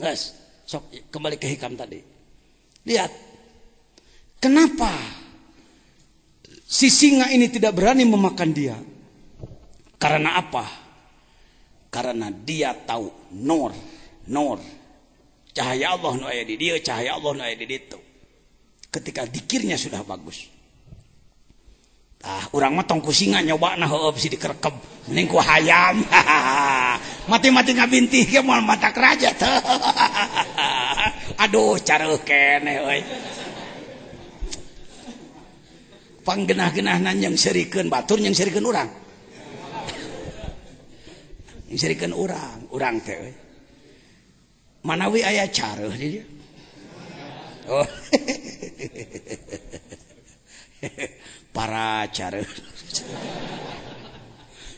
Guys, sok kembali ke hikam tadi. Lihat, kenapa si singa ini tidak berani memakan dia? Karena apa? Karena dia tahu nur, cahaya Allah nu aya di dia, cahaya Allah nu aya di ditu. Ketika dikirnya sudah bagus. Urang mah tong ku singa nyobana heueup si dikerekep mending ku hayam. Mati-mati ngabintih ge moal matak raja teh. Aduh careuh keneh euy. Panggenah-genahna yang serikeun batur yang serikeun urang. Yang serikeun urang teh euy. Manawi aya careuh di dieu. Oh. Para careuh.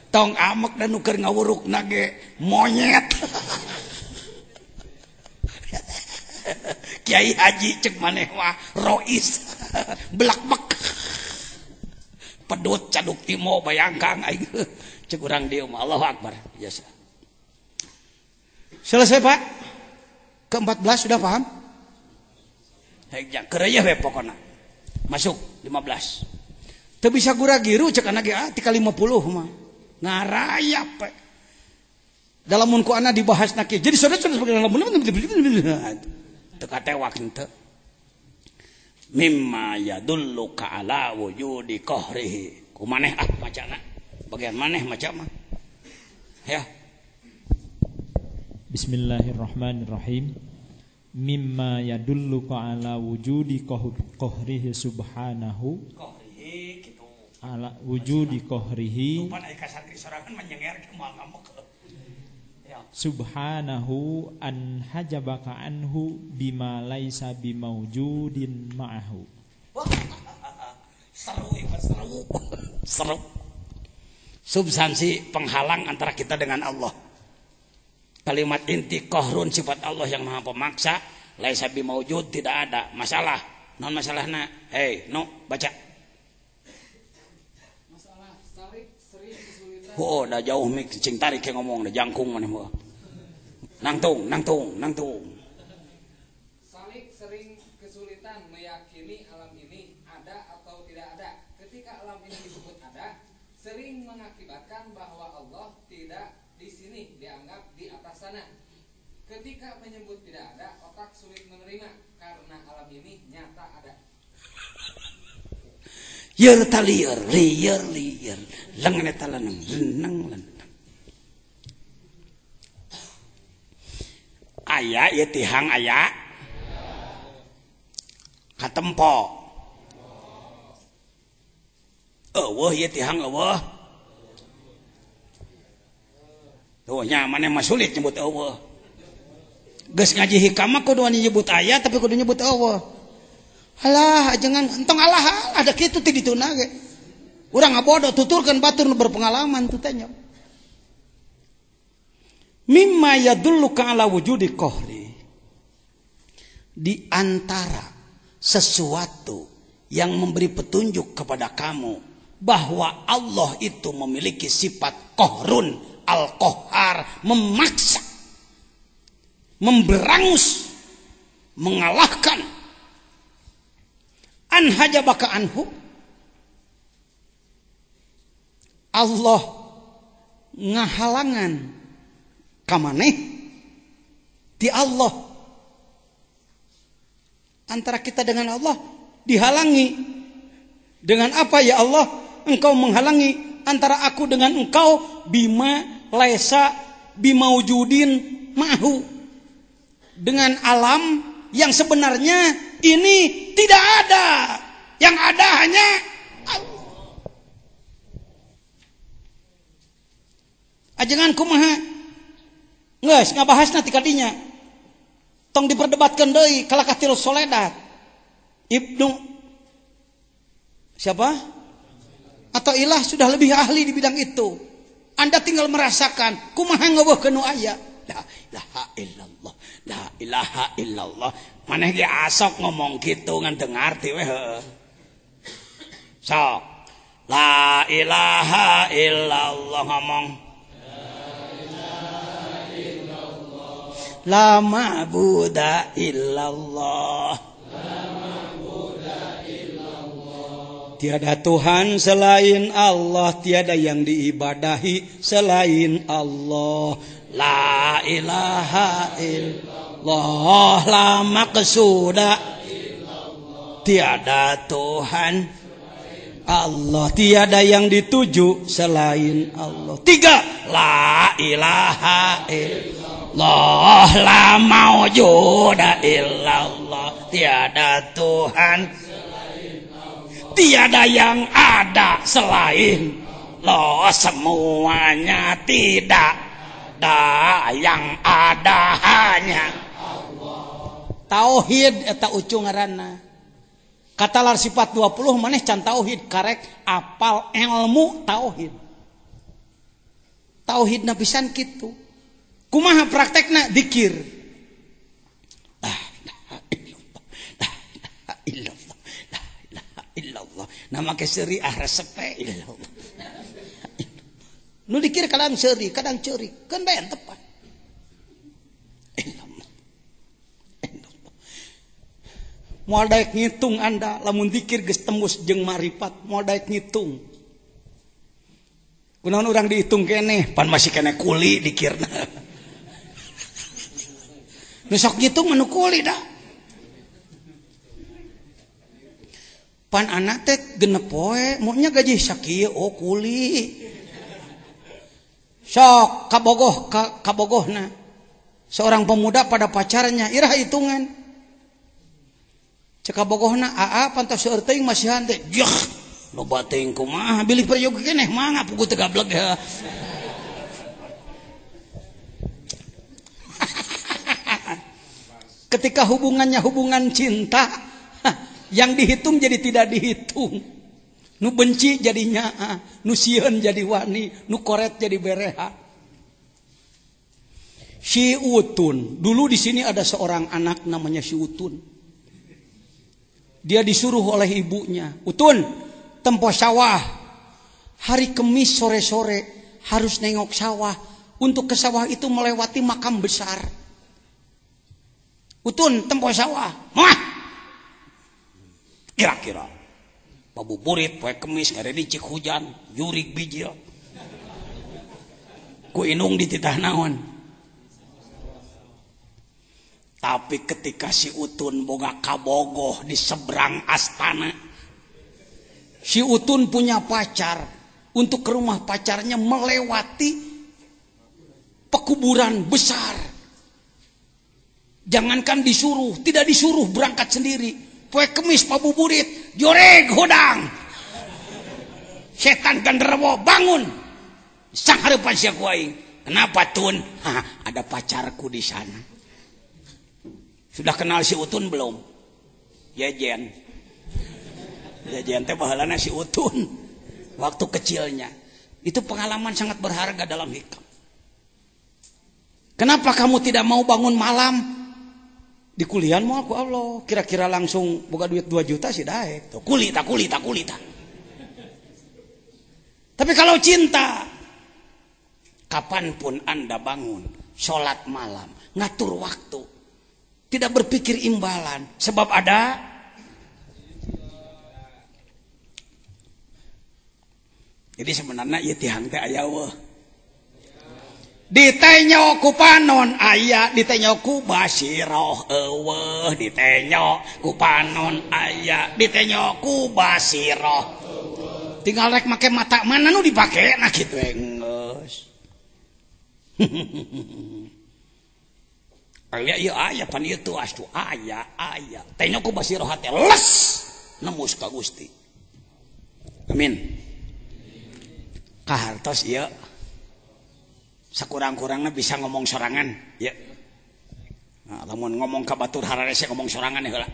Tong amek dan nuker ngawuruk nage monyet. Kiai Haji cek maneh mah rois belak-bek pedut caduk timo bayangkang aing cek urang dieu mah Allahu Akbar biasa. Selesai Pak? Ke-14 sudah paham? Hejang keureuh we pokona. Masuk 15. Teu bisa gura-giru cek anak ge tika 50 mah. Ngarayap. Dalam mun ku ana dibahas na kieu. Jadi saudara-saudara sebagai dalam teu katewak henteu. Mimma yadulluka ala wujudi qahrihi. Kumaneh macana. Bagian maneh maca mah. Ya. Bismillahirrahmanirrahim. Mimma yadulluka ala wujudi qahrihi subhanahu ala wujudi qahrihi subhanahu an hajabaka anhu bima laisa bimaujudin ma'ahu. Seru. Substansi penghalang antara kita dengan Allah. Kalimat inti qahrun sifat Allah yang maha pemaksa, laisa bimaujud tidak ada masalah. Non masalahna, baca. Masalah sarik sering kesulitan. Oh, dah jauh mik cing tarik yang ngomong dah jangkung maneh mah. Nangtung. Salik sering kesulitan meyakini alam ini ada atau tidak ada. Ketika alam ini disebut ada, sering mengakibatkan bahwa Allah tidak di sini dianggap di atas sana. Ketika menyebut tidak ada, otak sulit menerima karena alam ini nyata ada. Yer talier, lier, lengan talanang, lenang. Aya ieu tihang aya. Katempo. Eueuh ieu tihang eueuh. Tuh nya maneh mah sulit nyebut eueuh. Geus ngaji hikam mah kudu nyebut aya tapi kudu nyebut eueuh. Halah jangan entong alah ada kitu ti dituna ge. Urang ngabodo tuturkeun batur nu berpengalaman tu tanya. Mimma yadulluka ala wujudi qahri. Di antara sesuatu yang memberi petunjuk kepada kamu bahwa Allah itu memiliki sifat qahrun, al-qahhar, memaksa, memberangus, mengalahkan. An hajabaka anhu, Allah ngahalangan kamaneh di Allah. Antara kita dengan Allah dihalangi. Dengan apa ya Allah? Engkau menghalangi antara aku dengan engkau bima laisa bimaujudin ma'hu. Dengan alam yang sebenarnya ini tidak ada. Yang ada hanya Allah. Ajengan kumaha? Geus ngabahasna ti kadinya. Tong diperdebatkeun deui kalakatil Soledad. Ibnu siapa? Atau ilah sudah lebih ahli di bidang itu. Anda tinggal merasakan kumaha ngeuweuhkeun nu aya. La ilaha illallah. La ilaha illallah. Maneh ge asok ngomong kitu ngan teu ngarti we heuh. Sok. La ilaha illallah ngomong. La ma'buda illallah. Tiada Tuhan selain Allah, tiada yang diibadahi selain Allah. La ilaha illallah, la maqsuda. Tiada Tuhan Allah, tiada yang dituju selain Allah. 3, la ilaha illallah, la maujuda illallah. Tiada Tuhan, tiada yang ada selain Allah. Semuanya tidak ada, yang ada hanya Allah. Tauhid eta ucung ngaranna. Kata lar sifat 20 maneh can tauhid karek apal ilmu tauhid. Tauhidna pisan kitu. Kumaha praktekna? Dzikir. La ilaha illallah, la ilaha illallah. Nama keseri resepe illallah. Nu dikir kadang seuri, kadang ceuri, kan bae tepat. Moal daek ngitung Anda lamun zikir geus tembus jeung marifat, moal daek ngitung. Kunaon urang dihitung keneh, pan masih keneh kuli dikirna. Nu sok ngitung mah nu kuli da. Pan anak teh genep poe, monya gaji sakieu oh kuli. Sok kabogohna. Seorang pemuda pada pacarnya, irah hitungan. Cek kabogohna aa pantos seueur teuing masihan teh. Yah, loba teuing kumaha bilih peryoga keneh mangga pugu teu gableg ya. Ketika hubungannya hubungan cinta, yang dihitung jadi tidak dihitung. Nu benci jadi nyaa, nu sieun jadi wani, nu koret jadi bereha. Si Utun, dulu di sini ada seorang anak namanya si Utun. Dia disuruh oleh ibunya, Utun, tempo sawah. Hari Kemis sore-sore harus nengok sawah. Untuk ke sawah itu melewati makam besar. Utun, tempo sawah. Mah. Kira-kira pabuburit poe Kemis ngaredi cik hujan, jurig bijil. Ku inung di titah naon. Tapi ketika si Utun boga kabogoh di seberang astana, si Utun punya pacar. Untuk ke rumah pacarnya melewati pekuburan besar. Jangankan disuruh, tidak disuruh berangkat sendiri. Poe Kemis pabuburit, joreg hodang. Setan genderewo bangun. Sang hareupan sia ku aing. Kenapa Tun? Ada pacarku di sana. Sudah kenal si Utun belum? Jejen. Jejen teh baheulana si Utun. Waktu kecilnya. Itu pengalaman sangat berharga dalam hidup. Kenapa kamu tidak mau bangun malam? Di kuliah mau aku Allah. Kira-kira langsung buka duit 2 juta sih daek. Kulita. Tapi kalau cinta, kapanpun Anda bangun, sholat malam, ngatur waktu. Tidak berpikir imbalan. Sebab ada jadi sebenarnya ieu tihang teh aya weuh. Ditenyo ku panon aya, ditenyo ku basiroh eueuh, ditenyo ku panon aya, ditenyo ku basiroh. Tinggal rek make mata mana nu dipake nah kitu geus. Aya ieu aya pan ieu teu astu aya. Tenyo ku basiroh teh les nemus ka Gusti. Amin. Kahartos ieu sakurang-kurangna bisa ngomong sorangan, ya. Nah, lamun ngomong ka batur hararese ngomong sorangan heula.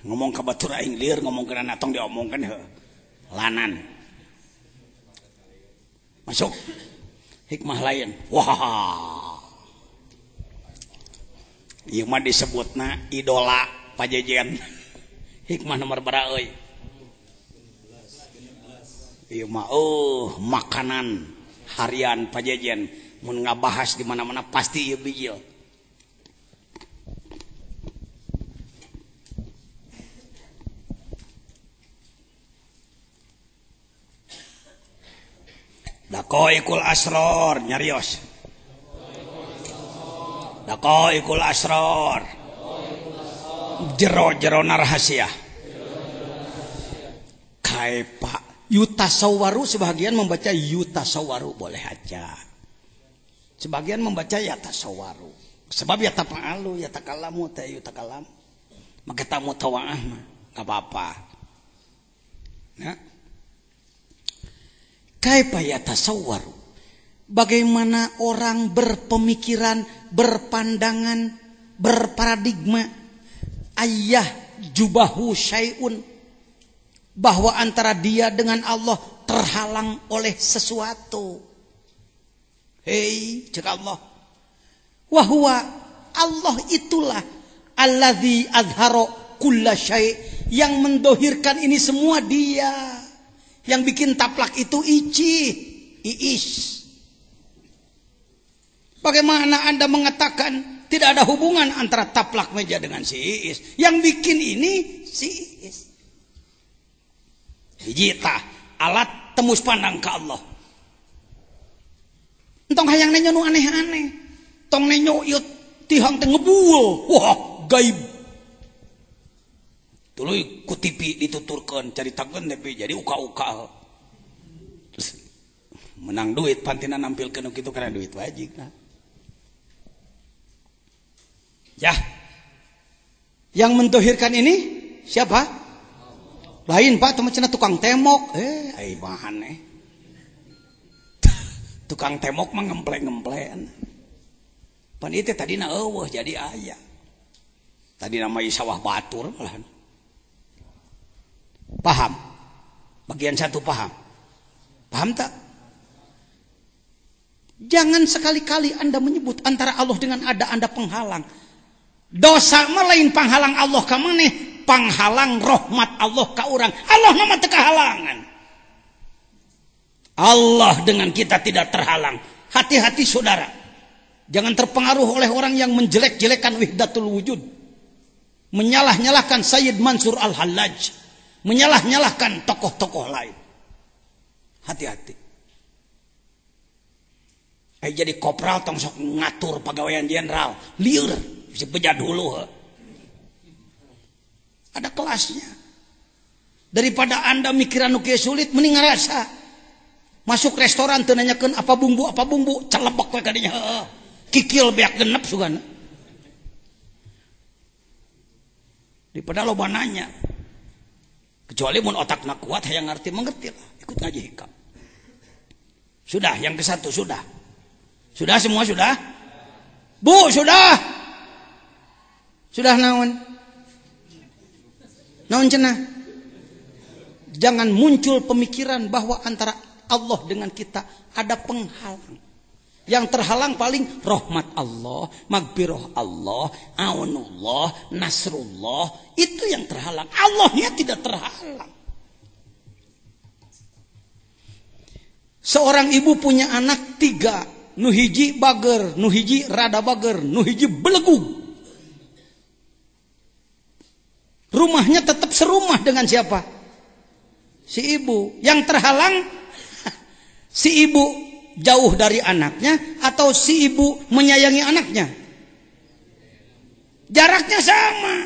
Ngomong ka batur aing lieur ngomong kana tong diomongkeun heuh. Lanan. Masuk. Hikmah lain. Wah. Ieu mah disebutna idola pajejen. Hikmah nomor berapa euy? Ieu mah makanan harian pajejen. mun ngabahas di mana-mana pasti ieu bijil. Daqaiqul asrar nyarios. Daqaiqul asrar. Jero-jero rahasia. Kaifa yutasawwaru, sebagian membaca yutasawwaru, boleh aja. Sebagian membaca yatasawwaru. Sebab yatafa'alu, yatakalamu, yutakalam. Maka tamu tawaah mah enggak apa-apa. Nah. Kaifa yatasawwaru, bagaimana orang berpemikiran, berpandangan, berparadigma ayah jubahu syai'un, bahwa antara dia dengan Allah terhalang oleh sesuatu. Hei, cek Allah, wahwa Allah itulah alladzi azharo kulla syai', yang mendohirkan ini semua dia. Yang bikin taplak itu Iis. Bagaimana Anda mengatakan tidak ada hubungan antara taplak meja dengan si Iis? Yang bikin ini si Iis. Hijita alat tembus pandang ke Allah. Entong hayang nenyo nu aneh-aneh. Tong nenyo ieu tihang teh ngebul. Wah, gaib. Tuluy ku TV dituturkeun caritakeun tapi jadi uka-uka. Terus menang duit pantina nampilkeun kitu karena duit wajib nah. Ya. Yang mendohirkan ini siapa? Lain Pak, teman cenah tukang temok. Ai bahan tukang temok mah ngemple-ngemplean. Pan ieu teh tadina eueuh jadi aya. Tadi nama sawah batur malahan. Paham? Bagian satu paham? Paham tak? Jangan sekali-kali Anda menyebut antara Allah dengan ada Anda penghalang. Dosa mah lain penghalang Allah ka maneh, penghalang rahmat Allah ka urang. Allah nama teu kahalangan. Allah dengan kita tidak terhalang. Hati-hati saudara. Jangan terpengaruh oleh orang yang menjelek-jelekan wahdatul wujud. Menyalah-nyalahkan Sayyid Mansur Al-Hallaj. Menyalah-nyalahkan tokoh-tokoh lain. Hati-hati. Jadi kopral tong sok ngatur pegawaian jenderal. Liur, bisa bejat dulu. Ada kelasnya. Daripada Anda mikiran nu sulit, mending ngarasa. Masuk restoran teu nanyakeun apa bumbu, celebek we ka dinya. Kikil beak genep sugana. Daripada loba nanya. Kecuali mun otakna kuat hayang ngarti mengerti lah, ikut ngaji hikam. Sudah, yang ke satu sudah. Sudah semua sudah? Bu, sudah. Sudah naon? Naon cenah? Jangan muncul pemikiran bahwa antara Allah dengan kita ada penghalang. Yang terhalang paling rahmat Allah, magfirah Allah, aunullah, nasrullah. Itu yang terhalang. Allahnya tidak terhalang. Seorang ibu punya anak 3. Nuhiji bager, nuhiji rada bager, nuhiji belegug. Rumahnya tetap serumah dengan siapa? Si ibu. Yang terhalang si ibu jauh dari anaknya atau si ibu menyayangi anaknya? Jaraknya sama.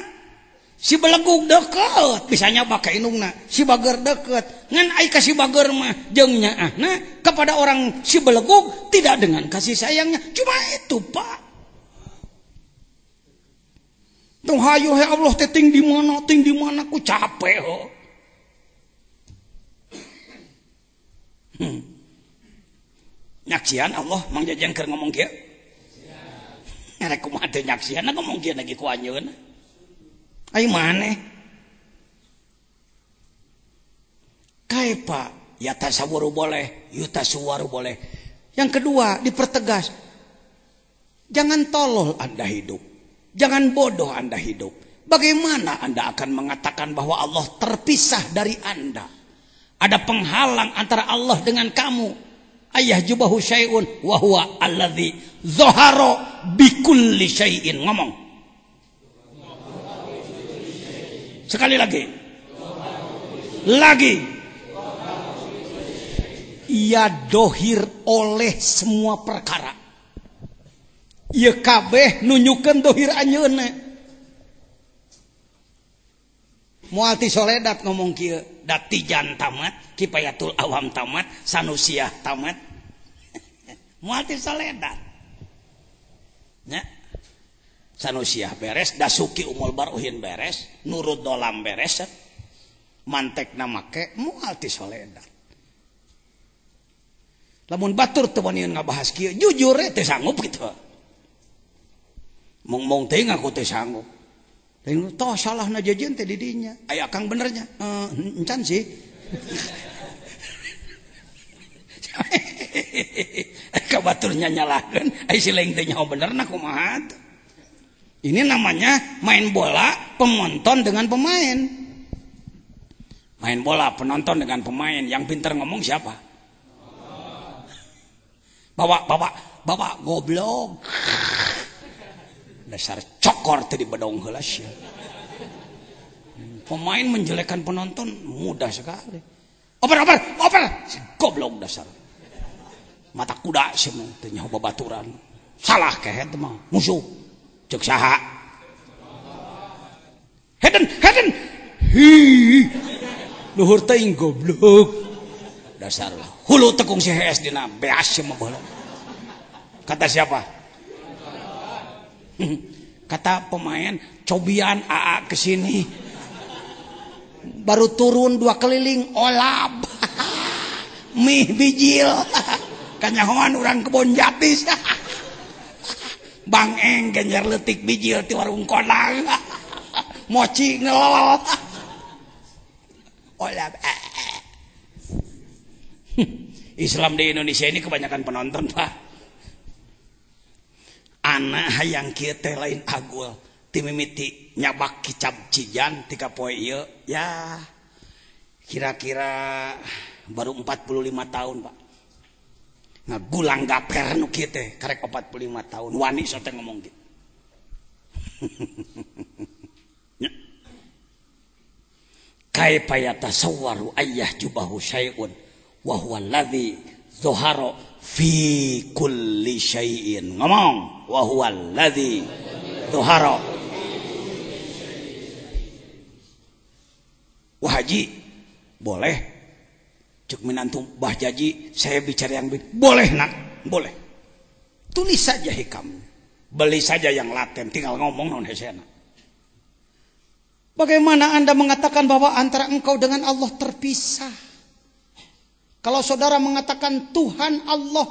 Si belegug deket, bisanya pakai indungna. Si bager deket, ngan ai ka si bager mah jeung nyaahna kepada orang si belegug tidak dengan kasih sayangnya. Cuma itu, Pak. Tuh hayo he Allah teh ting di mana ku capek ho. Nyaksian Allah mang jajang keur ngomong kieu. Ngarek kumaha teh nyaksian ngomong kieu lagi ku anjeun. Ai maneh. Kaifa yatasawwaru boleh, yutasawwaru boleh. Yang kedua dipertegas. Jangan tolol Anda hidup. Jangan bodoh Anda hidup. Bagaimana Anda akan mengatakan bahwa Allah terpisah dari Anda? Ada penghalang antara Allah dengan kamu. ayah jubahu syai'un wa huwa alladzi zahara bikulli syai'in. Ngomong sekali lagi. Ia dohir oleh semua perkara. Ia kabeh nunjukkan dohir anjeunna. Mualti soledat ngomong kieu, datijan tamat, kifayatul awam tamat, sanusiah tamat. Mualti soledat. Nya. Sanusiah beres, dasuki umul baruhin beres, nurut dolam beres, mantek namake mualti soledat. Lamun batur teu waniun ngabahas kieu, jujur teu sanggup kitu. Mung teh ngaku teu sanggup. Lain toh salahna jajan teh di dinya. Aya kang benernya. Encan sih. Ka baturnya nyalahkeun, ai si lain teh nyaho benerna kumaha. Ini namanya main bola penonton dengan pemain. Main bola penonton dengan pemain. Yang pintar ngomong siapa? Bawa goblok. Dasar cokor tadi bedong heula sia. Pemain menjelekkan penonton mudah sekali. Oper. Goblok dasar. Mata kuda sih teh nyaho babaturan. Salah kehe teh mah musuh. Cek saha? Heden. Hi. Luhur teuing goblok. Dasar hulu tekung si HS dina beas mah bola. Kata siapa? Kata pemain, cobian AA kesini. Baru turun 2 keliling olab. Mih bijil. Kanyahoan urang kebon jatis. Bang Eng genjer letik bijil ti warung Kodang. Moci ngelol. Olab. Islam di Indonesia ini kebanyakan penonton, Pak. Anak hayang kieu teh lain agul. Ti mimiti nyabak kicap cijan tika poe ieu ya kira-kira baru 45 tahun, Pak. Ngagulang gaper nu kieu teh karek 45 tahun. Wani so teh ngomong kitu. Kaifa yatasawwaru ayyah jubahu syai'un wa huwa alladzi zahara fi kulli syai'in. Ngomong wa huwa alladzi zahara. Wah haji boleh cek minantum bah jaji saya bicara yang boleh nak boleh tulis saja hikam beli saja yang laten tinggal ngomong non hesena. Bagaimana Anda mengatakan bahwa antara engkau dengan Allah terpisah? Kalau saudara mengatakan Tuhan Allah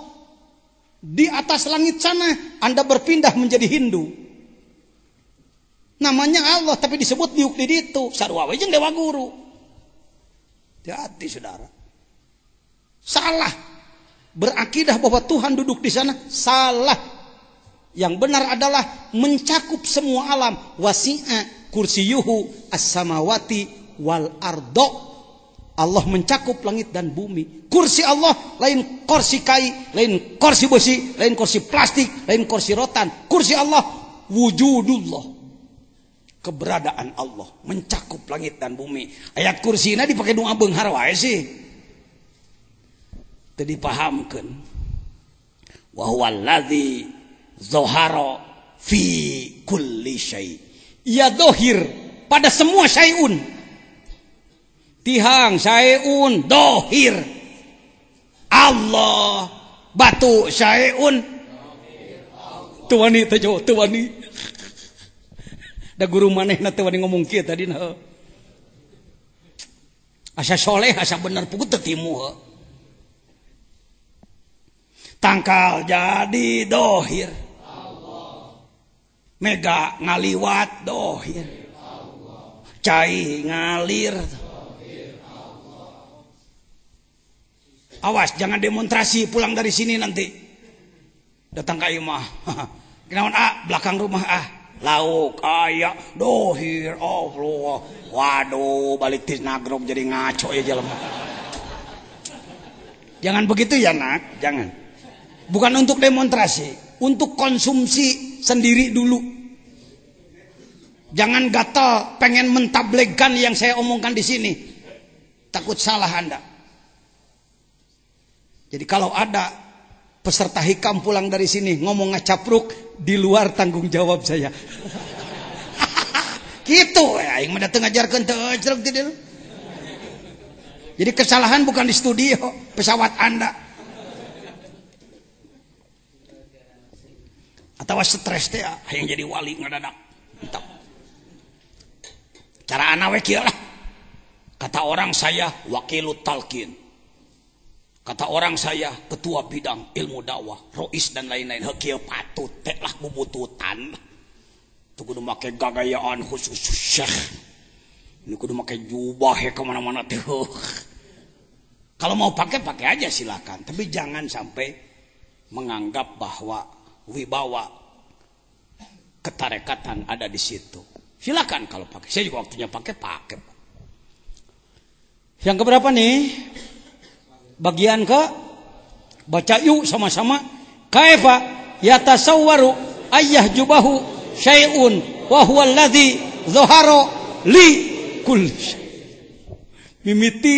di atas langit sana, Anda berpindah menjadi Hindu. Namanya Allah tapi disebut diuk di ditu. Sarua we jeung dewa guru. Hati-hati saudara. Salah. Berakidah bahwa Tuhan duduk di sana salah. Yang benar adalah mencakup semua alam. Wasi'a kursiyuhu as-samawati wal ardo. Allah mencakup langit dan bumi. Kursi Allah lain kursi kai, lain kursi besi, lain kursi plastik, lain kursi rotan. Kursi Allah wujudullah. Keberadaan Allah mencakup langit dan bumi. Ayat kursina dipakai doa beunghar wae sih. Teu dipahamkeun. Wa huwal ladzi zahara fi kulli syai'. Ia dohir pada semua syai'un. Tihang syai'un dohir. Allah batu syai'un. Tuwani tejo tuwani. Da guru manehna teu wani ngomong kieu tadi na. Asa soleh asa bener puguh teu timu. Tangkal jadi dohir. Mega ngaliwat dohir. Cai ngalir. Awas jangan demonstrasi pulang dari sini nanti. Datang ke imah. Kenaon belakang rumah lauk aya dohir Allah. Waduh balik tis nagrog jadi ngaco ya jelema. Jangan begitu ya nak, jangan. Bukan untuk demonstrasi, untuk konsumsi sendiri dulu. Jangan gatal pengen mentablegkan yang saya omongkan di sini. Takut salah Anda. Jadi kalau ada peserta hikam pulang dari sini ngomong ngacapruk, di luar tanggung jawab saya. Gitu ya, yang mendatang ngajarkan teu tidak. Jadi kesalahan bukan di studio, pesawat Anda. Atau stres teh yang jadi wali ngadadak. Entah. Cara anak we kieu lah. Kata orang saya wakilut talqin. Kata orang saya ketua bidang ilmu dakwah, rois dan lain-lain. Kieu patut teh lah bubututan. Tuh kudu make gagayaan khusus syekh. Ini kudu make jubah ya kemana-mana tuh. Kalau mau pakai aja silakan. Tapi jangan sampai menganggap bahwa wibawa ketarekatan ada di situ. Silakan kalau pakai. Saya juga waktunya pakai. Yang keberapa nih? Bagian ke baca yuk sama-sama. Kaifa yatasawwaru ayyah jubahu syai'un wa huwa alladhi dhahara li kulli syai'. Mimiti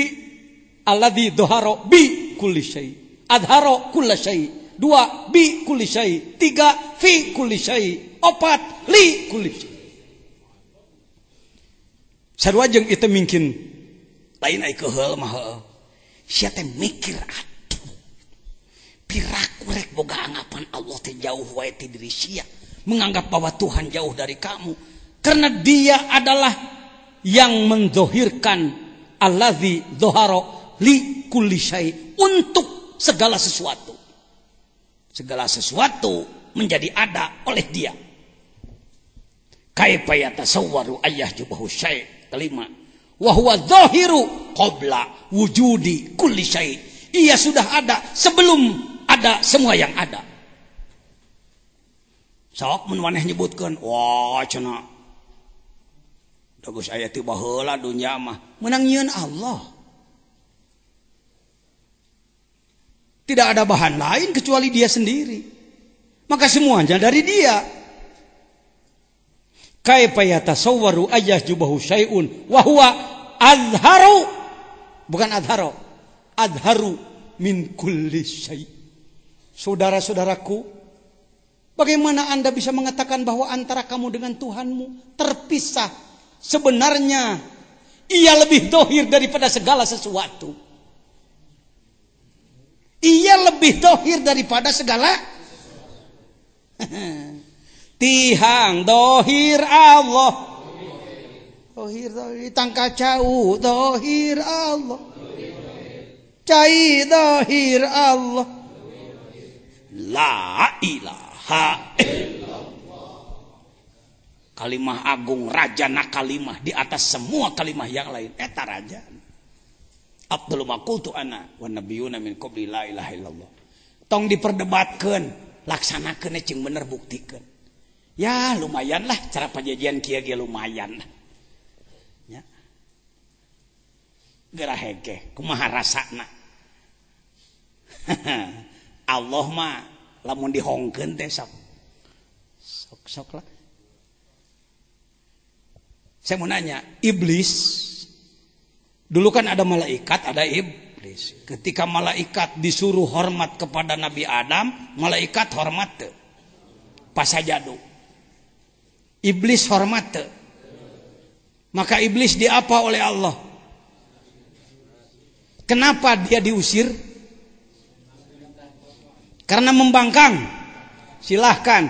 alladhi dhahara bi kulli syai'. Adhara kulli syai'. 2 bi kulli syai'. 3 fi kulli syai'. 4 li kulli syai'. Sarua jeung itu mungkin lain ai keheul mah. Sia teh mikir atuh. Piraku rek boga anggapan Allah teh jauh wae ti diri sia. Menganggap bahwa Tuhan jauh dari kamu. Karena dia adalah yang menzohirkan allazi dzahara li kulli syai' untuk segala sesuatu. Segala sesuatu menjadi ada oleh dia. Kaifa yatasawwaru ayyah jubahu syai'. Kelima, wa huwa dzahiru qabla wujudi kulli syai'. Ia sudah ada sebelum ada semua yang ada. Sok mun maneh nyebutkeun, wah cenah. Da geus aya ti baheula dunya mah meunang nyieun Allah. Tidak ada bahan lain kecuali dia sendiri. Maka semuanya dari dia. Kaifa yatasawwaru ayyahjubahu syai'un wa huwa azharu, bukan adharu, azharu min kulli syai'. Saudara-saudaraku, bagaimana Anda bisa mengatakan bahwa antara kamu dengan Tuhanmu terpisah? Sebenarnya ia lebih dohir daripada segala sesuatu. Ia lebih dohir daripada segala tihang dohir Allah. Dohir tangka cau dohir Allah. Cai dohir Allah. La ilaha illallah. Kalimah agung rajana kalimah di atas semua kalimah yang lain. Eta raja. Abdul maqultu ana wa nabiyuna min qabli la ilaha illallah. Tong diperdebatkeun, laksanakeun cing bener buktikeun. Ya lumayan lah cara pajajian kieu ge lumayan lah. Ya. Gerah hege kumaha rasana. Allah mah lamun dihongkeun teh sok lah. Saya mau nanya, iblis dulu kan ada malaikat, ada iblis. Ketika malaikat disuruh hormat kepada Nabi Adam, malaikat hormat teu? Pas sajadu. Iblis hormat teu? Maka iblis diapa oleh Allah? Kenapa dia diusir? Karena membangkang. Silahkan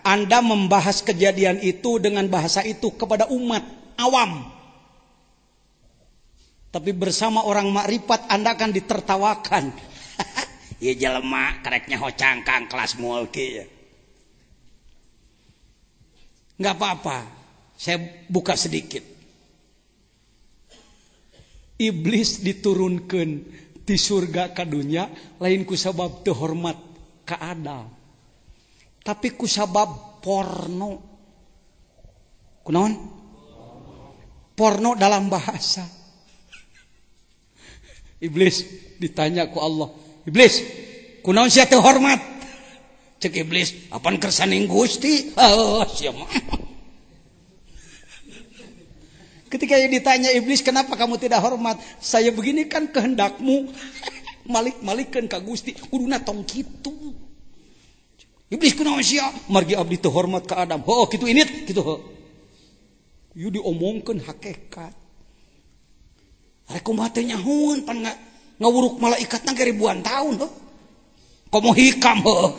Anda membahas kejadian itu dengan bahasa itu kepada umat awam. Tapi bersama orang makrifat Anda akan ditertawakan. Ya jelema kareknya hocangkang kelas mulki ya. Enggak apa-apa. Saya buka sedikit. Iblis diturunkan di surga ka dunya lain ku sabab teu hormat ka Adam. Tapi ku sabab porno. Kunaon? Porno dalam bahasa. Iblis ditanya ku Allah, Iblis, kunaon sia teu hormat? Cek iblis, apan kersaning Gusti? Sia mah. Ketika ditanya iblis, kenapa kamu tidak hormat? Saya begini kan kehendakmu. Malik-malikkeun ka Gusti, kuduna tong kitu. Iblis kunaon sia? Margi abdi teu hormat ka Adam. Heuh kitu init, kitu heuh. Ieu diomongkeun hakikat. Are kumaha teh nyahoun pan ngawuruk malaikatna ge ribuan tahun heuh. Komo hikam heuh.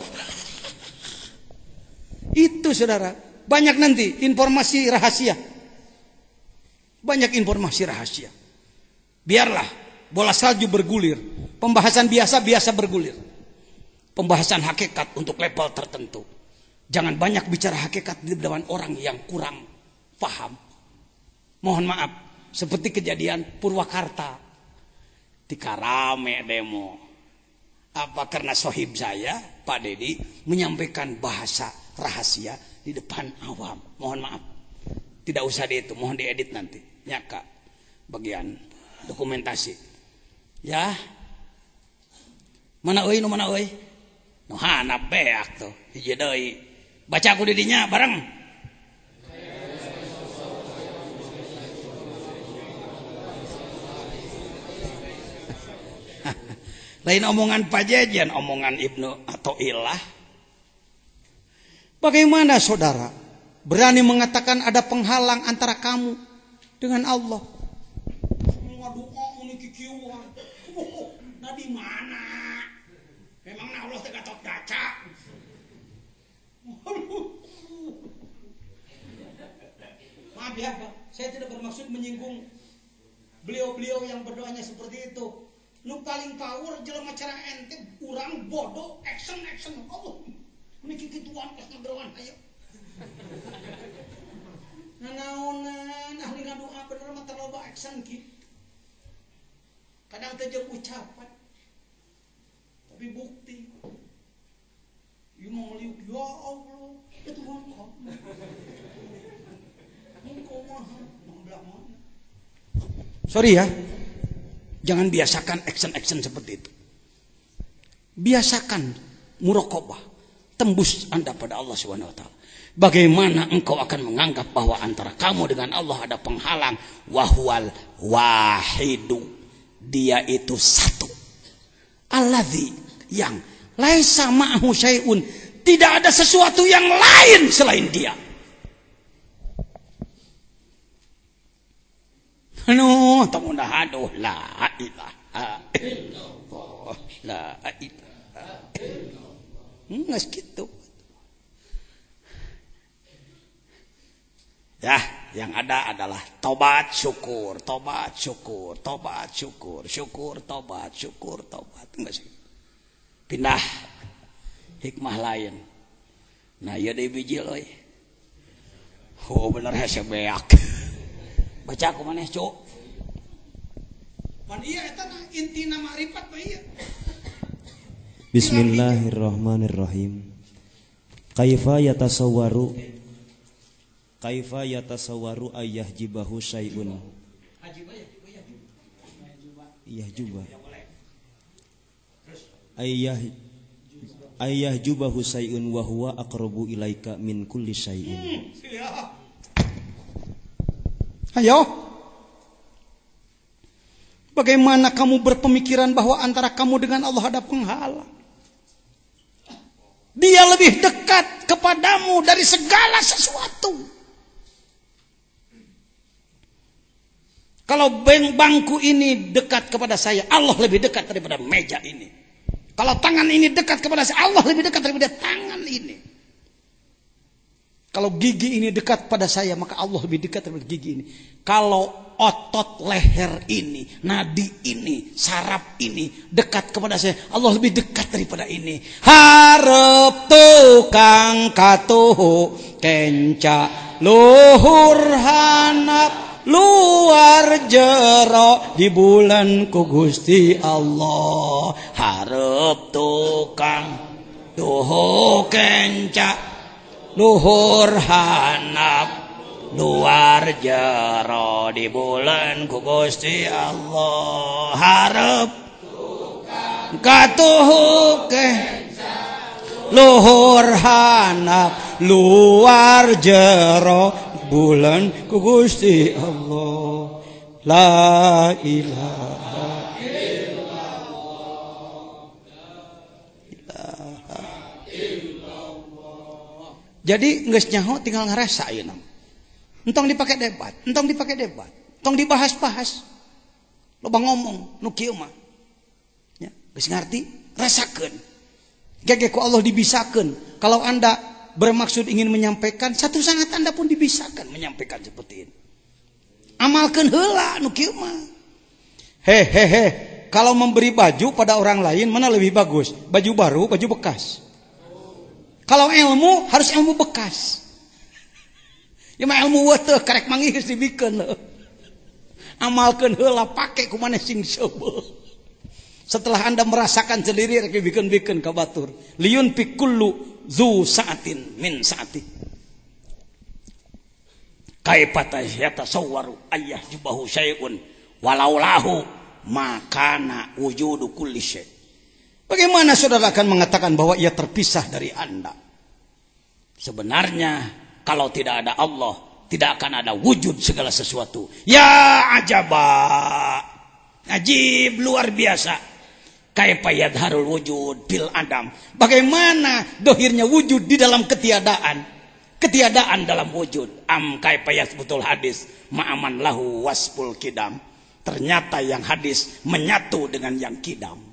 Itu saudara, banyak nanti informasi rahasia. Banyak informasi rahasia. Biarlah bola salju bergulir. Pembahasan biasa bergulir. Pembahasan hakikat untuk level tertentu. Jangan banyak bicara hakikat di depan orang yang kurang paham. Mohon maaf, seperti kejadian Purwakarta. Tika rame demo. Apa karena sohib saya, Pak Dedi, menyampaikan bahasa rahasia di depan awam. Mohon maaf. Tidak usah itu, mohon diedit nanti. Nyaka bagian dokumentasi. Ya. Mana euy nu mana euy? Nu handap beak tuh. Hiji deui. Baca ku di dinya bareng. Lain omongan Pajajan, omongan Ibnu Athaillah. Bagaimana saudara berani mengatakan ada penghalang antara kamu dengan Allah? Doa ini kikieuan. Nah di mana? Memangna Allah teh gatot kaca? Maaf ya, Pak. Saya tidak bermaksud menyinggung beliau-beliau yang berdoanya seperti itu. Nu paling power jelema cara ente urang bodoh action Allah. Niki kituan geus ngaberoan aya. Nanaonan ahli ngadoa bener mah terloba action kitu. Kadang teh jeung ucapan. Tapi bukti. Ieu mah meliuk ya Allah, ya Tuhan kamu. Engkau maha membelah mana. Sorry ya. Jangan biasakan action seperti itu. Biasakan muraqabah, tembus Anda pada Allah Subhanahu wa taala. Bagaimana engkau akan menganggap bahwa antara kamu dengan Allah ada penghalang? Wahwal wahidu. Dia itu satu. Alladzi yang laisa ma'hu syai'un. Tidak ada sesuatu yang lain selain dia. Tamudah aduh la ilaha illallah la ilaha illallah. Nggak gitu. Ya, yang ada adalah tobat syukur, tobat syukur, tobat syukur, syukur tobat, syukur tobat. Enggak sih. Pindah hikmah lain. Nah, ieu deui bijil euy. Oh bener hese beak. Baca aku maneh, Cuk. Man ieu eta intina makrifat mah ieu. Bismillahirrahmanirrahim. Kaifa yatasawwaru ayyahjibahu syai'un. Yahjubah. Ayyahjubahu syai'un wa huwa aqrabu ilaika min kulli syai'in. Ayo. Bagaimana kamu berpemikiran bahwa antara kamu dengan Allah ada penghalang? Dia lebih dekat kepadamu dari segala sesuatu. Kalau bangku ini dekat kepada saya, Allah lebih dekat daripada meja ini. Kalau tangan ini dekat kepada saya, Allah lebih dekat daripada tangan ini. Kalau gigi ini dekat pada saya, maka Allah lebih dekat daripada gigi ini. Kalau otot leher ini, nadi ini, saraf ini dekat kepada saya, Allah lebih dekat daripada ini. Harap tukang katuhu kenca luhur hanap luar jero di bulan ku Gusti Allah. Harap tukang tuhu kenca luhur hanap luar jero di bulan ku Gusti Allah. Harap tukang katuhu ke luhur hanap luar jero bulan ku Gusti Allah la ilaha illallah. Jadi geus nyaho tinggal ngarasa ieu nama. Entong dipakai debat, entong dibahas-bahas. Loba ngomong nu kieu mah. Ya, geus ngarti, rasakeun. Gege ku Allah dibisakeun. Kalau Anda bermaksud ingin menyampaikan, satu saat Anda pun dibisakan menyampaikan seperti ini. Amalkeun heula nu kieu mah. Hehehe, kalau memberi baju pada orang lain mana lebih bagus? Baju baru, baju bekas. Kalau ilmu harus ilmu bekas. Ya mah ilmu weuh teh karek manggih geus dibikeun. Amalkeun heula pake ku maneh sing seubeuh. Setelah Anda merasakan sendiri rek bikin-bikin ka batur. Liyun pikullu zu saatin min saati. Kaifata yatasawwaru ayyah jubahu syai'un walau lahu makana wujudu kulli syai'. Bagaimana saudara akan mengatakan bahwa ia terpisah dari Anda? Sebenarnya kalau tidak ada Allah, tidak akan ada wujud segala sesuatu. Ya ajaba. Ajib, luar biasa. Kaifa yadharul wujud bil adam. Bagaimana dohirnya wujud di dalam ketiadaan. Ketiadaan dalam wujud. Am kaifa yathbutul hadis ma'aman lahu wasful kidam. Ternyata yang hadis menyatu dengan yang kidam.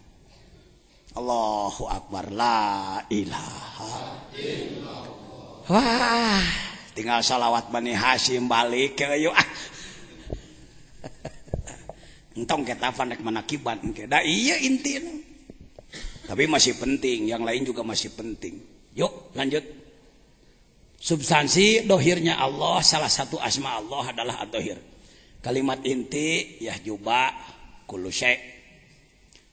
Allahu akbar, la ilaha illallah. Wah, tinggal salawat Bani Hashim balik ke yuk. Entong kita panek manakiban engke. Da iya intina. Tapi masih penting, yang lain juga masih penting. Yuk, lanjut. Substansi dohirnya Allah, salah satu asma Allah adalah ad-dohir. Kalimat inti ya juba kullu syai'.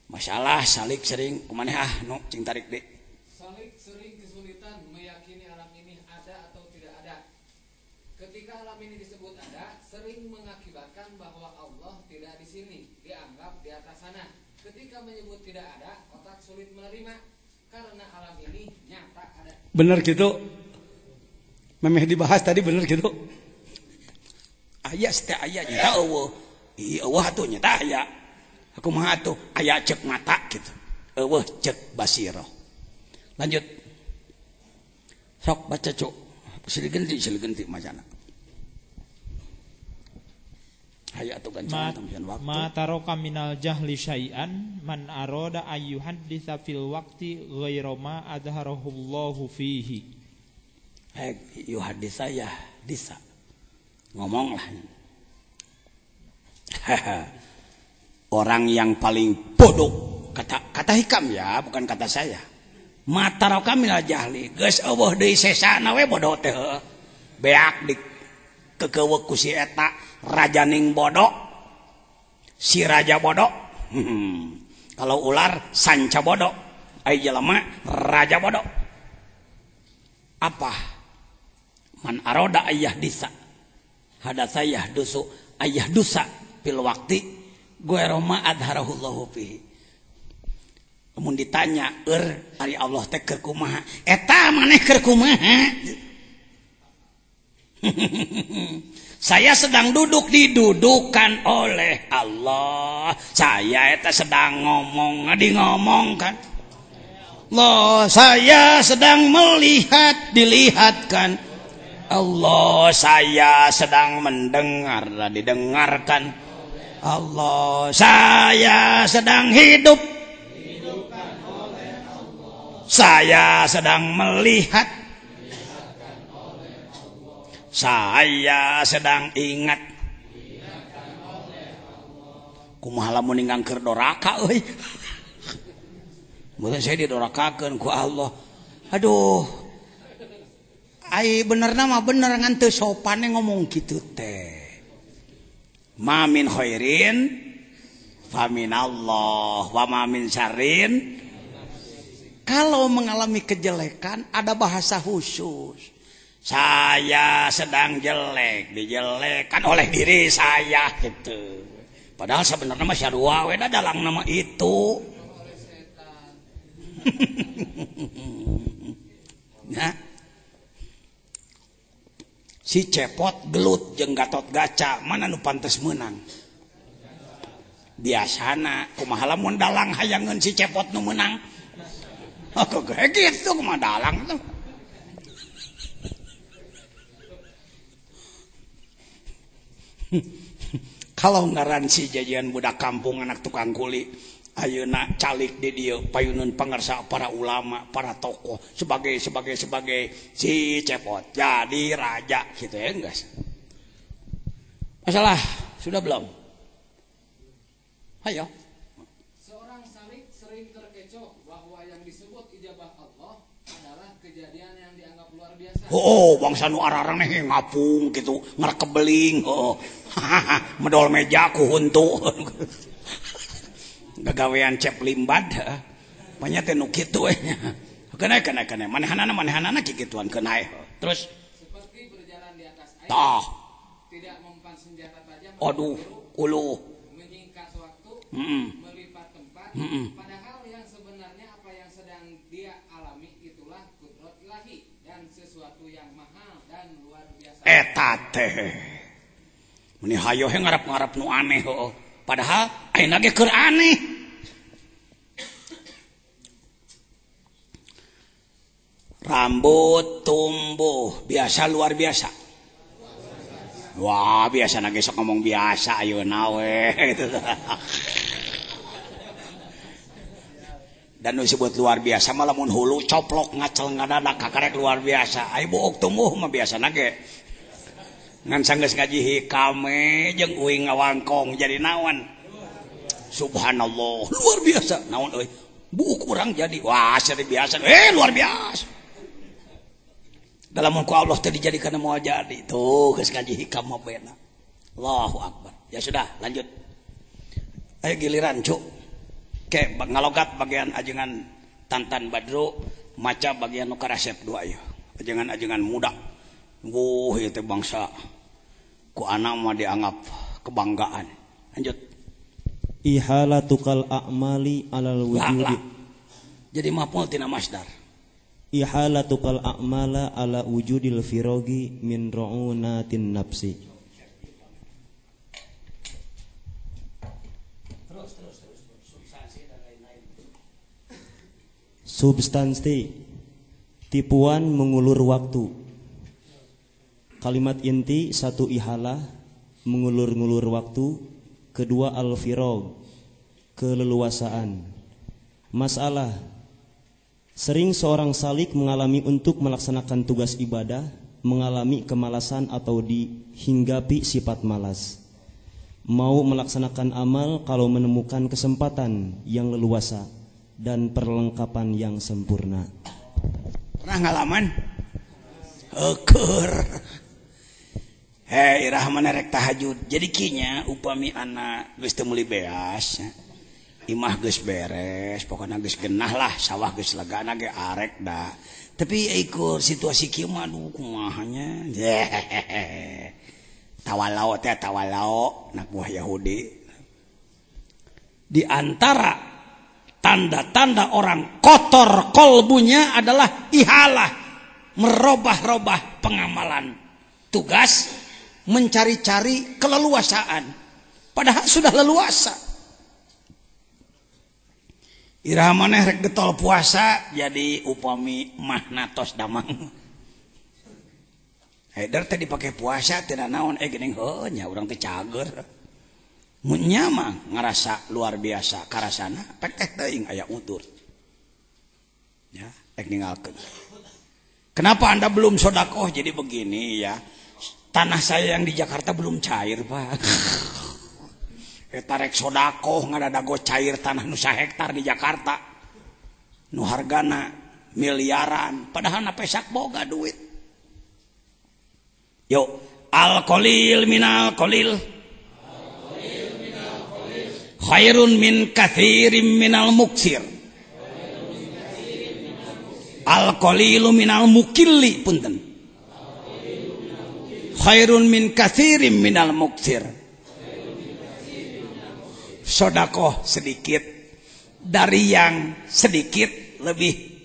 Masalah salik sering kumaneh nu cing tarik deh. Salik sering kesulitan meyakini alam ini ada atau tidak ada. Ketika alam ini disebut ada, sering mengakibatkan bahwa Allah tidak di sini, dianggap di atas sana. Ketika menyebut tidak ada, otak sulit menerima karena alam ini nyata ada. Benar gitu. Memeh dibahas tadi benar gitu. Aya setiap aya nyata eueuh. Ieu eueuh atuh nyata aya. Aku mah atuh aya cek mata gitu. Eueuh cek basiro. Lanjut. Sok baca cuk. Silih genti macana. Aya atuh gancangan tampian waktu. Ma taraka minal jahli syai'an man arada ayyuhadditsa fil waqti ghairu ma adharahu Allahu fihi. Yuhadis saya disa ngomonglah. Orang yang paling bodoh, kata hikam ya, bukan kata saya. Mata roka minal jahli, geus eueuh deui sesana we bodoh teh. Beak di kekeuweuk ku si eta rajaning bodoh. Si raja bodoh. Kalau ular sanca bodoh, ai jelema raja bodoh. Apa? Man aroda ayah disa hadatsa yahdusu ayah dusa fil waqti gueroma adharahullahu fihi. Mun ditanya ari Allah teh keur kumaha eta maneh keur kumaha. Saya sedang duduk didudukan oleh Allah. Saya eta sedang ngomong ngomongkan. Allah, saya sedang melihat dilihatkan. Allah, saya sedang mendengar didengarkan. Allah, saya sedang hidup. Saya sedang melihat. Saya sedang ingat. Kumaha lamun ninggang keur doraka euy. Mungkin saya didorakakeun ku Allah. Aduh. Ai benerna mah bener ngan teu sopane ngomong kitu teh. Ma min khairin fa min Allah wa ma min syarrin. Kalau mengalami kejelekan ada bahasa khusus. Saya sedang jelek, dijelekan oleh diri saya gitu. Padahal sebenarnya mah syarua we dalam nama itu. Ya. Si Cepot gelut jeung Gatotkaca mana nu pantes menang? Biasana kumaha lamun dalang hayangeun si Cepot nu menang? Oh kok gitu kumaha dalang tuh. Kalau ngaran si jajian budak kampung anak tukang kuli ayeuna calik di dieu payuneun pangarsa para ulama, para tokoh sebagai si Cepot jadi raja gitu ya guys. Masalah sudah belum? Ayo. Seorang salik sering terkecoh bahwa yang disebut ijabah Allah adalah kejadian yang dianggap luar biasa. Oh, bangsa nu ararang nih ngapung gitu, ngerekebeling, medol meja ku huntu. Gagawean cep limbad, banyak teh nu kitu we nya. Kenai, manehanana kikituan kenai. Terus seperti berjalan di atas air. Tah. Tidak mempan senjata tajam. Aduh, uluh. Menyingkat waktu, melipat tempat. Padahal yang sebenarnya apa yang sedang dia alami itulah kudrat ilahi dan sesuatu yang mahal dan luar biasa. Eta teh. Meni hayo he ngarap-ngarap nu aneh heuh. Padahal ayeuna ge keur aneh. Rambut tumbuh biasa luar biasa. Wah, biasa ge sok ngomong biasa ayeuna we gitu. Dan nu disebut luar biasa mah lamun hulu coplok ngacel ngadadak kakarek luar biasa. Ai boog tumbuh mah biasana ge. Ngan sanggeus ngaji hikame jeung uing ngawangkong jadi naon? Subhanallah, luar biasa. Naon euy? Buuk urang jadi. Wah, seri biasa. Luar biasa. Dalam muka Allah tadi dijadikan mau jadi. Tuh, geus ngaji hikam mah beuna. Allahu Akbar. Ya sudah, lanjut. Ayo giliran, Cuk. Oke, ngalogat bagian ajengan Tantan Badru, maca bagian nu karasep dua ya. Ajengan-ajengan muda. Wuh, itu bangsa ku anak mah dianggap kebanggaan. Lanjut. Ihalatukal a'mali alal wujudi. Jadi maf'ul tina masdar. Ihalatukal a'mala ala wujudil firogi min ru'unatin nafsi. Substansi tipuan mengulur waktu. Kalimat inti satu ihalah mengulur-ngulur waktu, kedua al-firog keleluasaan. Masalah sering seorang salik mengalami untuk melaksanakan tugas ibadah mengalami kemalasan atau dihinggapi sifat malas. Mau melaksanakan amal kalau menemukan kesempatan yang leluasa dan perlengkapan yang sempurna. Pernah ngalaman? Eker. Hei, rahman rek tahajud. Jadi kinya upami anak geus teu meuli beas, imah geus beres, pokokna geus genah lah, sawah geus legana ge arek da. Tapi ikur situasi kieu mah aduh kumaha nya. Tawalau teh tawalau anak buah Yahudi. Di antara tanda-tanda orang kotor kolbunya adalah ihalah, merubah-rubah pengamalan tugas, mencari-cari keleluasaan padahal sudah leluasa. Iraha maneh rek getol puasa jadi upami mah natos damang. Haidar teh dipake puasa tina naon geuning heuh nya urang teh cager. Mun nya mah ngarasa luar biasa karasana pek teuing aya udur. Ya, rek ningalkeun. Kenapa Anda belum sedekah? Jadi begini ya. Tanah saya yang di Jakarta belum cair, Pak. Eta rek sedekah ngadadago cair tanah nu 1 hektar di Jakarta. Nu hargana miliaran, padahal na pesak boga duit. Yuk, al-qalil minal qalil. Khairun min katsirin minal muksir. Al-qalilu minal mukilli punten. Khairun min katsirin minal muksir. Sedekah sedikit dari yang sedikit lebih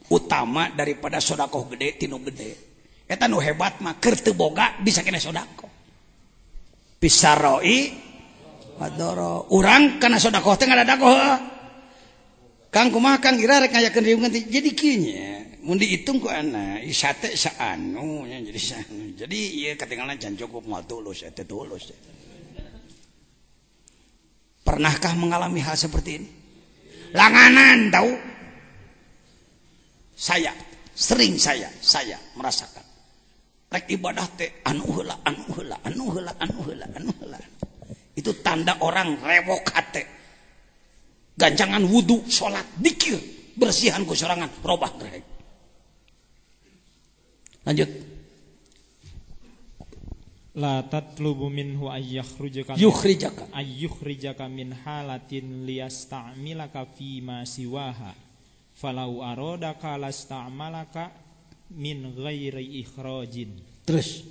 utama daripada sodakoh gede tinu gede. Eta nu hebat mah keur teu boga bisa kena sodakoh. Pisaroi wadoro. Urang kana sodakoh teh ngadakoh. Kang kumaha Kang ira rek ngayakeun riung ganti. Jadi kieu nya, mun dihitung ku ana isate saanu nya jadi saanu. Jadi ieu katingalna can cukup moal tulus eta tulus. Pernahkah mengalami hal seperti ini? Langanan tahu? Saya merasakan. Rek ibadah teh anu heula. Itu tanda orang rewok hate. Gancangan wudu, sholat, dikir, bersihan ku sorangan, robah gerek. Lanjut. La tatlubu minhu ayyukhrijaka min halatin liyasta'milaka fi ma siwaha falau aradaka lasta'malaka min ghairi ikhrajin. Terus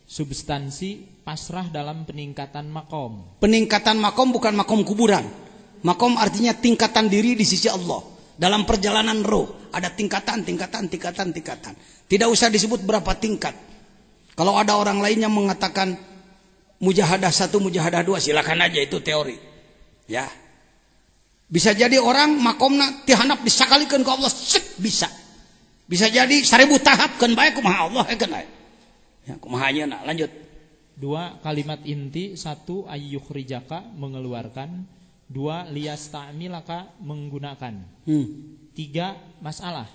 substansi pasrah dalam peningkatan makom. Peningkatan makom bukan makom kuburan. Makom artinya tingkatan diri di sisi Allah. Dalam perjalanan roh ada tingkatan. Tidak usah disebut berapa tingkat. Kalau ada orang lainnya mengatakan mujahadah 1, mujahadah 2, silakan aja, itu teori. Ya. Bisa jadi orang makomna tihanap disakalikeun ke Allah, bisa. Bisa jadi 1000 tahap kan bae kumaha Allah kan bae. Ya, kumaha ayeuna, lanjut. 2 kalimat inti, 1 ayyukhrijaka mengeluarkan, 2 liyasta'milaka menggunakan. 3 masalah.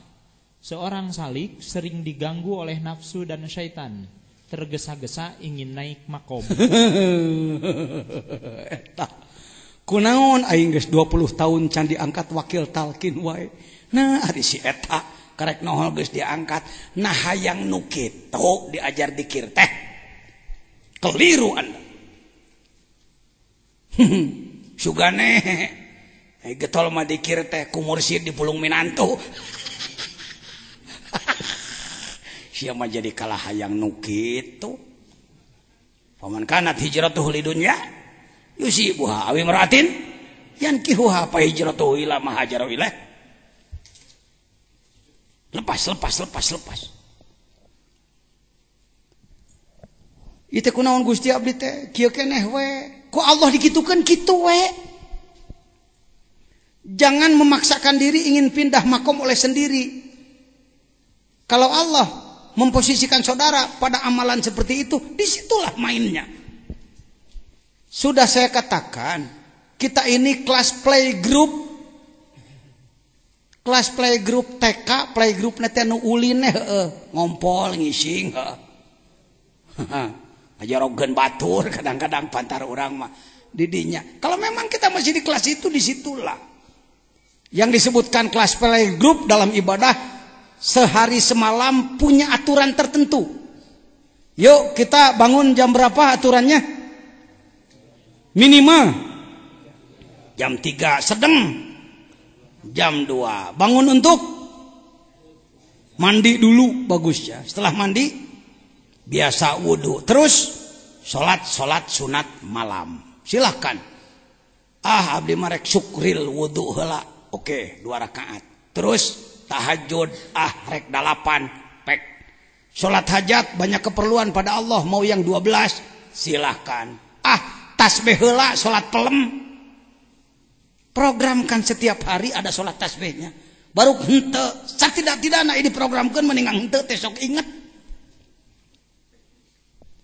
Seorang salik sering diganggu oleh nafsu dan syaitan. Tergesa-gesa ingin naik makom. Eta kunaon aing geus 20 tahun can diangkat wakil talqin wae. Nah ari si eta karek nohol geus diangkat. Nah hayang nu kitu diajar dikir teh. Keliru Anda. Sugane getol mah dikir teh ku mursyid di Pulung Minantu. Sia mah jadi kalah hayang nu kitu. Faman kanat hijratuhu lidunya yusibuha awi maratin yankihuha fa hijratuhu ila ma hajara ilaih. Lepas. Itu kunaon Gusti abdi teh kieu keneh we. Ku Allah dikitukeun kitu we. Jangan memaksakan diri ingin pindah makom oleh sendiri. Kalau Allah memposisikan saudara pada amalan seperti itu, disitulah mainnya. Sudah saya katakan, kita ini kelas playgroup TK, playgroup nanti nu ulin ngompol ngising ajarogan batur kadang-kadang pantar orang mah didinya. Kalau memang kita masih di kelas itu, disitulah yang disebutkan kelas playgroup dalam ibadah. Sehari semalam punya aturan tertentu. Yuk kita bangun jam berapa aturannya? Minimal jam 3, sedang jam 2. Bangun untuk mandi dulu, bagus ya. Setelah mandi biasa wudhu. Terus sholat sunat malam. Silahkan. Abdi marek syukril wudhu heula. Oke, 2 rakaat. Terus tahajud rek 8 pek. Salat hajat banyak keperluan pada Allah, mau yang 12 silahkan. Tasbih heula salat pelem. Programkan setiap hari ada salat tasbihnya. Baru henteu satidak-tidakna ini diprogramkeun mendingan henteu teh sok inget.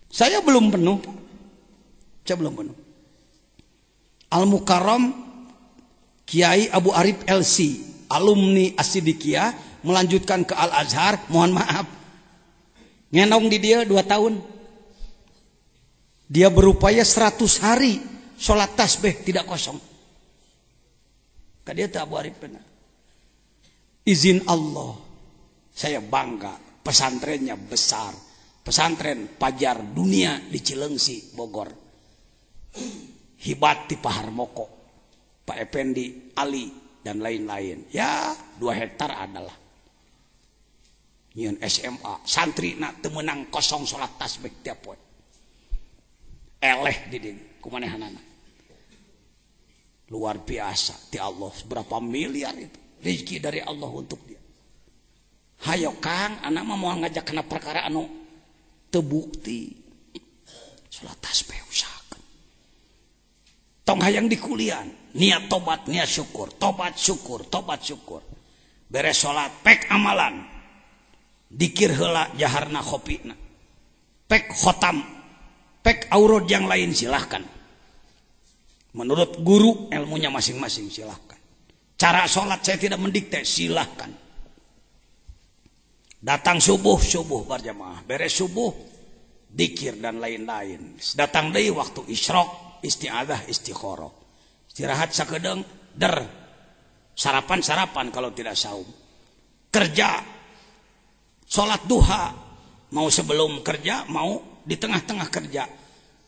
Saya belum penuh. Al-Mukarram Kiai Abu Arif LC, alumni As-Siddiqiyah, melanjutkan ke Al-Azhar, mohon maaf ngenong di dia 2 tahun. Dia berupaya 100 hari sholat tasbih tidak kosong. Dia tak Abu Arif benar. Izin Allah, saya bangga, pesantrennya besar. Pesantren Pajar Dunia di Cilengsi, Bogor. Hibat di Paharmoko, Pak Effendi Ali dan lain-lain. Ya 2 hektar adalah nyian SMA santri nak temenang kosong sholat tasbih tiap poe. Eleh diding kumanehanana luar biasa ti Allah, berapa miliar itu rezeki dari Allah untuk dia. Hayo Kang, anak mah mau ngajak kena perkara anu tebukti. Salat tasbih usahakeun. Tong hayang di kuliah, niat tobat, niat syukur, tobat syukur, tobat syukur. Beres salat pek amalan. Dikir heula jaharna khopina. Pek khotam, pek aurad yang lain silahkan. Menurut guru ilmunya masing-masing silahkan. Cara sholat saya tidak mendikte, silahkan. Datang subuh berjamaah. Beres subuh, dikir dan lain-lain. Datang deui waktu isyraq, isti'adzah, istikharah. Istirahat sakedeung, sarapan kalau tidak saum. Kerja, sholat duha, mau sebelum kerja, mau di tengah-tengah kerja.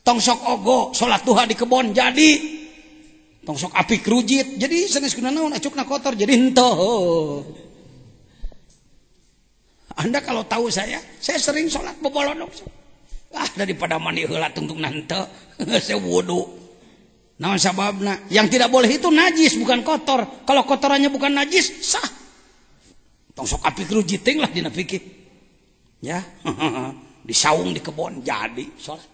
Tong sok ogo, sholat duha di kebon jadi. Tong sok apik rujit, jadi sanes kunaon acukna kotor jadi henteu. Anda kalau tahu saya sering sholat bobolodok. Daripada mandi heula tungtungna henteu, saya wudu. Naon sababna? Yang tidak boleh itu najis bukan kotor. Kalau kotorannya bukan najis, sah. Tong sok apik rujit teh lah dina fikih. Ya, disaung di kebon jadi sholat.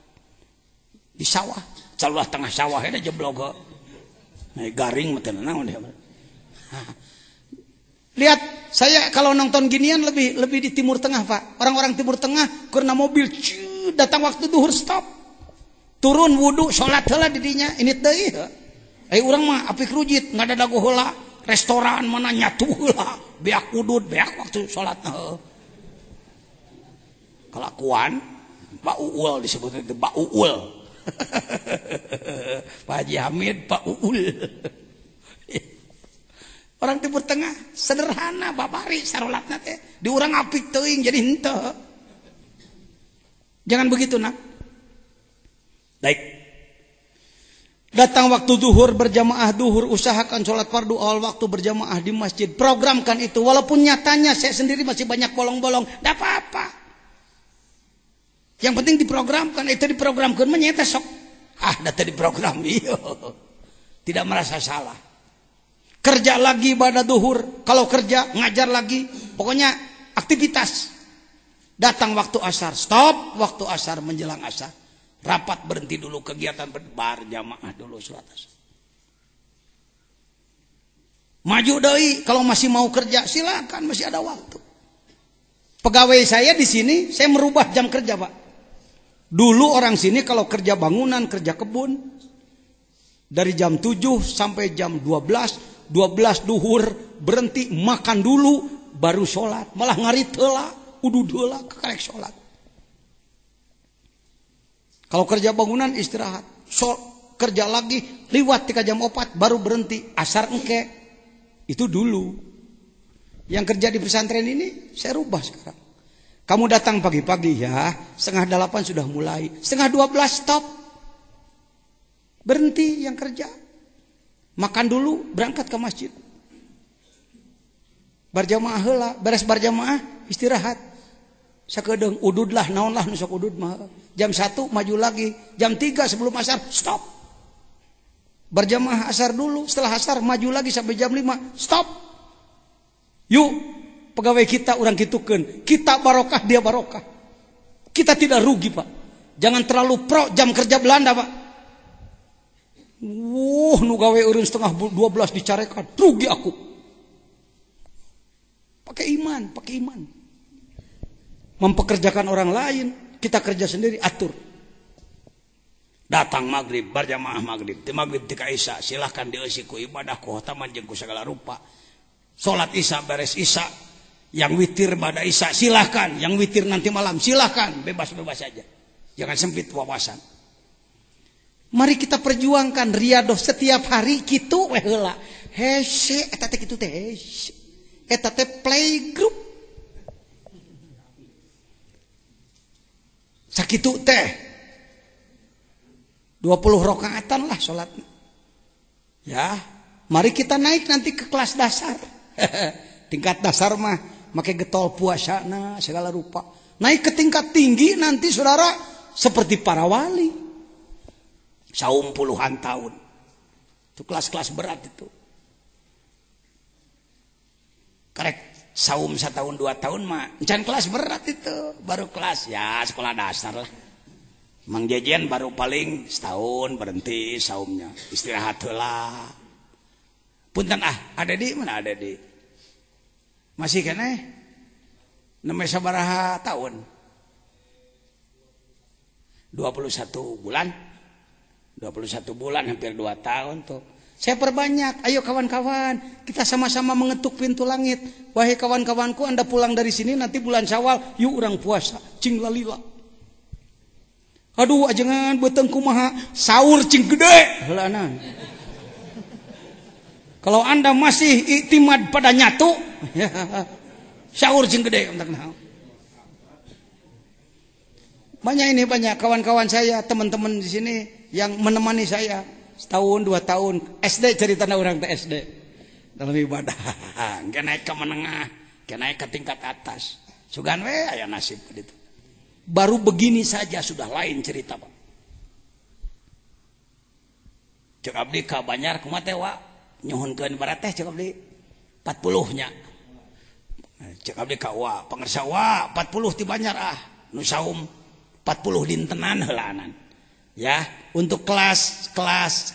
Di sawah, calulah tengah sawah ada jeblok garing mah teu naon dia. Lihat, saya kalau nonton ginian lebih di Timur Tengah, Pak. Orang-orang Timur Tengah karena mobil datang waktu duhur stop. Turun wudu, salat heula di dinya. Ini deui. Urang mah apik rujit, ngada dagu heula. Restoran mana nyatu heula. Beak udud, beak waktu salatna. Kelakuan Pak Uul disebutnya itu Pak Uul. Pak Haji Hamid, Pak Uul. Orang Timur Tengah sederhana babari sarolatna teh. Di urang apik teuing jadi henteu. Jangan begitu, Nak. Baik. Datang waktu duhur berjamaah duhur, usahakan sholat fardu awal waktu berjamaah di masjid. Programkan itu walaupun nyatanya saya sendiri masih banyak bolong-bolong, enggak apa-apa. Yang penting diprogramkan, itu diprogramkan menyeta sok. Data diprogram, iya. Tidak merasa salah. Kerja lagi pada duhur, kalau kerja ngajar lagi, pokoknya aktivitas. Datang waktu asar, stop waktu asar menjelang asar. Rapat berhenti dulu kegiatan berjamaah dulu sholat asar. Maju deui kalau masih mau kerja silakan masih ada waktu. Pegawai saya di sini saya merubah jam kerja, Pak. Dulu orang sini kalau kerja bangunan, kerja kebun dari jam 7 sampai jam 12 duhur berhenti makan dulu baru sholat. Malah ngarit heula, udud heula kekarek sholat. Kalau kerja bangunan istirahat, kerja lagi liwat 3 jam 4 baru berhenti asar engke. Itu dulu. Yang kerja di pesantren ini saya rubah sekarang. Kamu datang pagi-pagi ya, 7:30 sudah mulai, 11:30 stop. Berhenti yang kerja. Makan dulu, berangkat ke masjid. Berjamaah heula, beres berjamaah istirahat. Sakedeung udud lah, naon lah nu sok udud mah. Jam 1 maju lagi, jam 3 sebelum asar stop. Berjamaah asar dulu, setelah asar maju lagi sampai jam 5 stop. Yuk, pegawai kita orang gitukeun, kita barokah dia barokah. Kita tidak rugi, Pak. Jangan terlalu pro jam kerja Belanda, Pak. Nu gawe eureun 11:30 dicarekan, rugi aku. Pakai iman. Mempekerjakan orang lain, kita kerja sendiri, atur. Datang maghrib, berjamaah maghrib. Di maghrib tika isya, silahkan dieusi ku ibadah ku khotaman jeung ku segala rupa. Salat isya beres isya, yang witir pada isya silahkan, yang witir nanti malam silahkan, bebas-bebas saja. Jangan sempit wawasan. Mari kita perjuangkan riadoh setiap hari kitu we heula. Hese eta teh kitu teh hese. Eta teh playgroup. Sakitu teh 20 rakaatan lah salatnya. Ya, mari kita naik nanti ke kelas dasar. Tingkat dasar mah make getol puasana segala rupa. Naik ke tingkat tinggi nanti saudara seperti para wali. Saum puluhan tahun. Itu kelas-kelas berat itu. Karek saum 1 tahun 2 tahun mah encan kelas berat itu, baru kelas ya sekolah dasar lah. Mang Jejen baru paling setahun berhenti saumnya, istirahat heula. Punten ada di mana ada di? Masih keneh? Nembe sabaraha tahun? 21 bulan. 21 bulan hampir 2 tahun tuh. Saya perbanyak, ayo kawan-kawan, kita sama-sama mengetuk pintu langit. Wahai kawan-kawanku, Anda pulang dari sini nanti bulan Syawal, yuk urang puasa, cing lalila. Aduh, ajengan beuteung kumaha, sahur cing gede. Heulaanan. Kalau Anda masih iktimad pada nyatu, sahur cing gede entak naon. Banyak kawan-kawan saya, teman-teman di sini yang menemani saya. Setahun 2 tahun SD ceritana orang teh SD dalam ibadah ke naik ke menengah ke naik ke tingkat atas sugan we aya nasib gitu. Baru begini saja sudah lain cerita Pak. Cek abdi ka Banjar kumaha teh wa nyuhunkeun barat teh cek abdi 40 nya cek abdi ka wa pangersa wa 40 ti Banjar nu saum 40 dintenan heulaanan. Ya, untuk kelas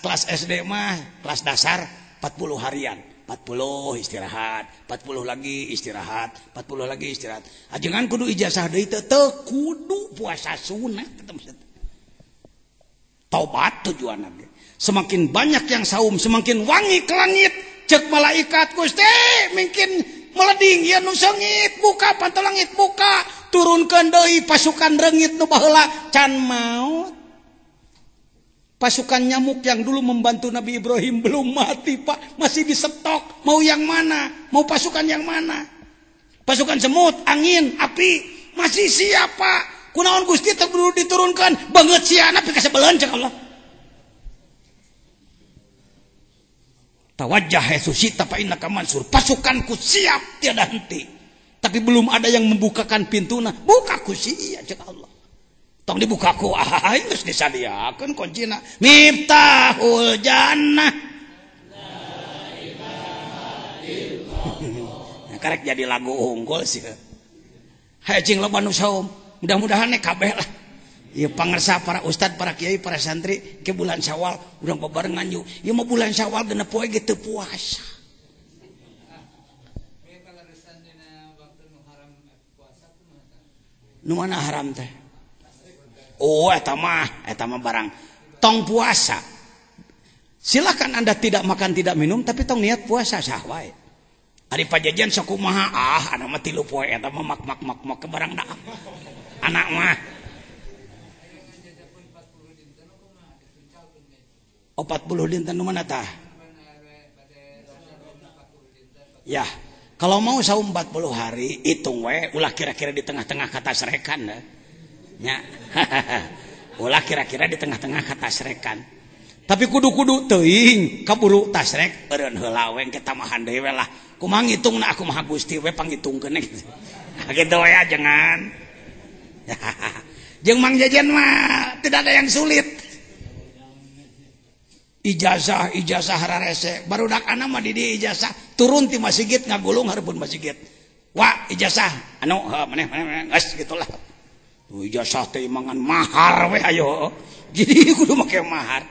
SD mah, kelas dasar 40 harian, 40 istirahat, 40 lagi istirahat, 40 lagi istirahat. Ajengan kudu ijazah deui teh kudu puasa sunat. Taubat tujuanna ge. Semakin banyak yang saum, semakin wangi ke langit. Cek malaikat Gusti, mungkin meleding ya nu seungit, buka pantul langit buka, turunkeun deui pasukan reungit nu baheula can maot. Pasukan nyamuk yang dulu membantu Nabi Ibrahim belum mati Pak, masih disetok. Mau yang mana? Mau pasukan yang mana? Pasukan semut, angin, api, masih siap Pak. Kunaon Gusti dulu diturunkan banget siana tapi kasebeleun cek Allah. Tawajjah haitsu syi'ta fa innaka mansur. Pasukanku siap tiada henti. Tapi belum ada yang membukakan pintuna. Bukaku sia cek Allah. Tong dibukaku geus disadiakeun kuncina. Miftahul jannah. Nah, karek jadi lagu unggul sih. Haye cing loba nu saum. Mudah-mudahan kabeh lah. Ieu pangarsa para ustad, para kiai, para santri ke bulan Syawal urang babarengan yuk. Ieu mah bulan Syawal genep poe ge teu puasa. Nu mana haram teh? Oh, eta mah barang tong puasa. Silakan Anda tidak makan tidak minum tapi tong niat puasa sah wae. Ari pajajan sok kumaha anak mah 3 poe eta mah mak ke barang da. Anak mah 40 dinten nu mana tah? Ya, kalau mau saum 40 hari hitung we ulah kira-kira di tengah-tengah kata serekan dah. Ya. Ulah kira-kira di tengah-tengah kata serekan. Tapi kudu teuing kaburu tasrek eureun heula we engke tamahan deui we lah. Kumaha ngitungna aku mah Gusti we pangitungkeun gitu. Kitu we jangan. Jeung Mang Jejen mah tidak ada yang sulit. Ijazah hararese barudak anak mah di dieu ijazah turun ti masjid ngagulung hareupeun masjid. Wah, ijazah anu maneh geus gitulah. Ijazah teh mangan mahar we ayo. Jadi kudu make mahar.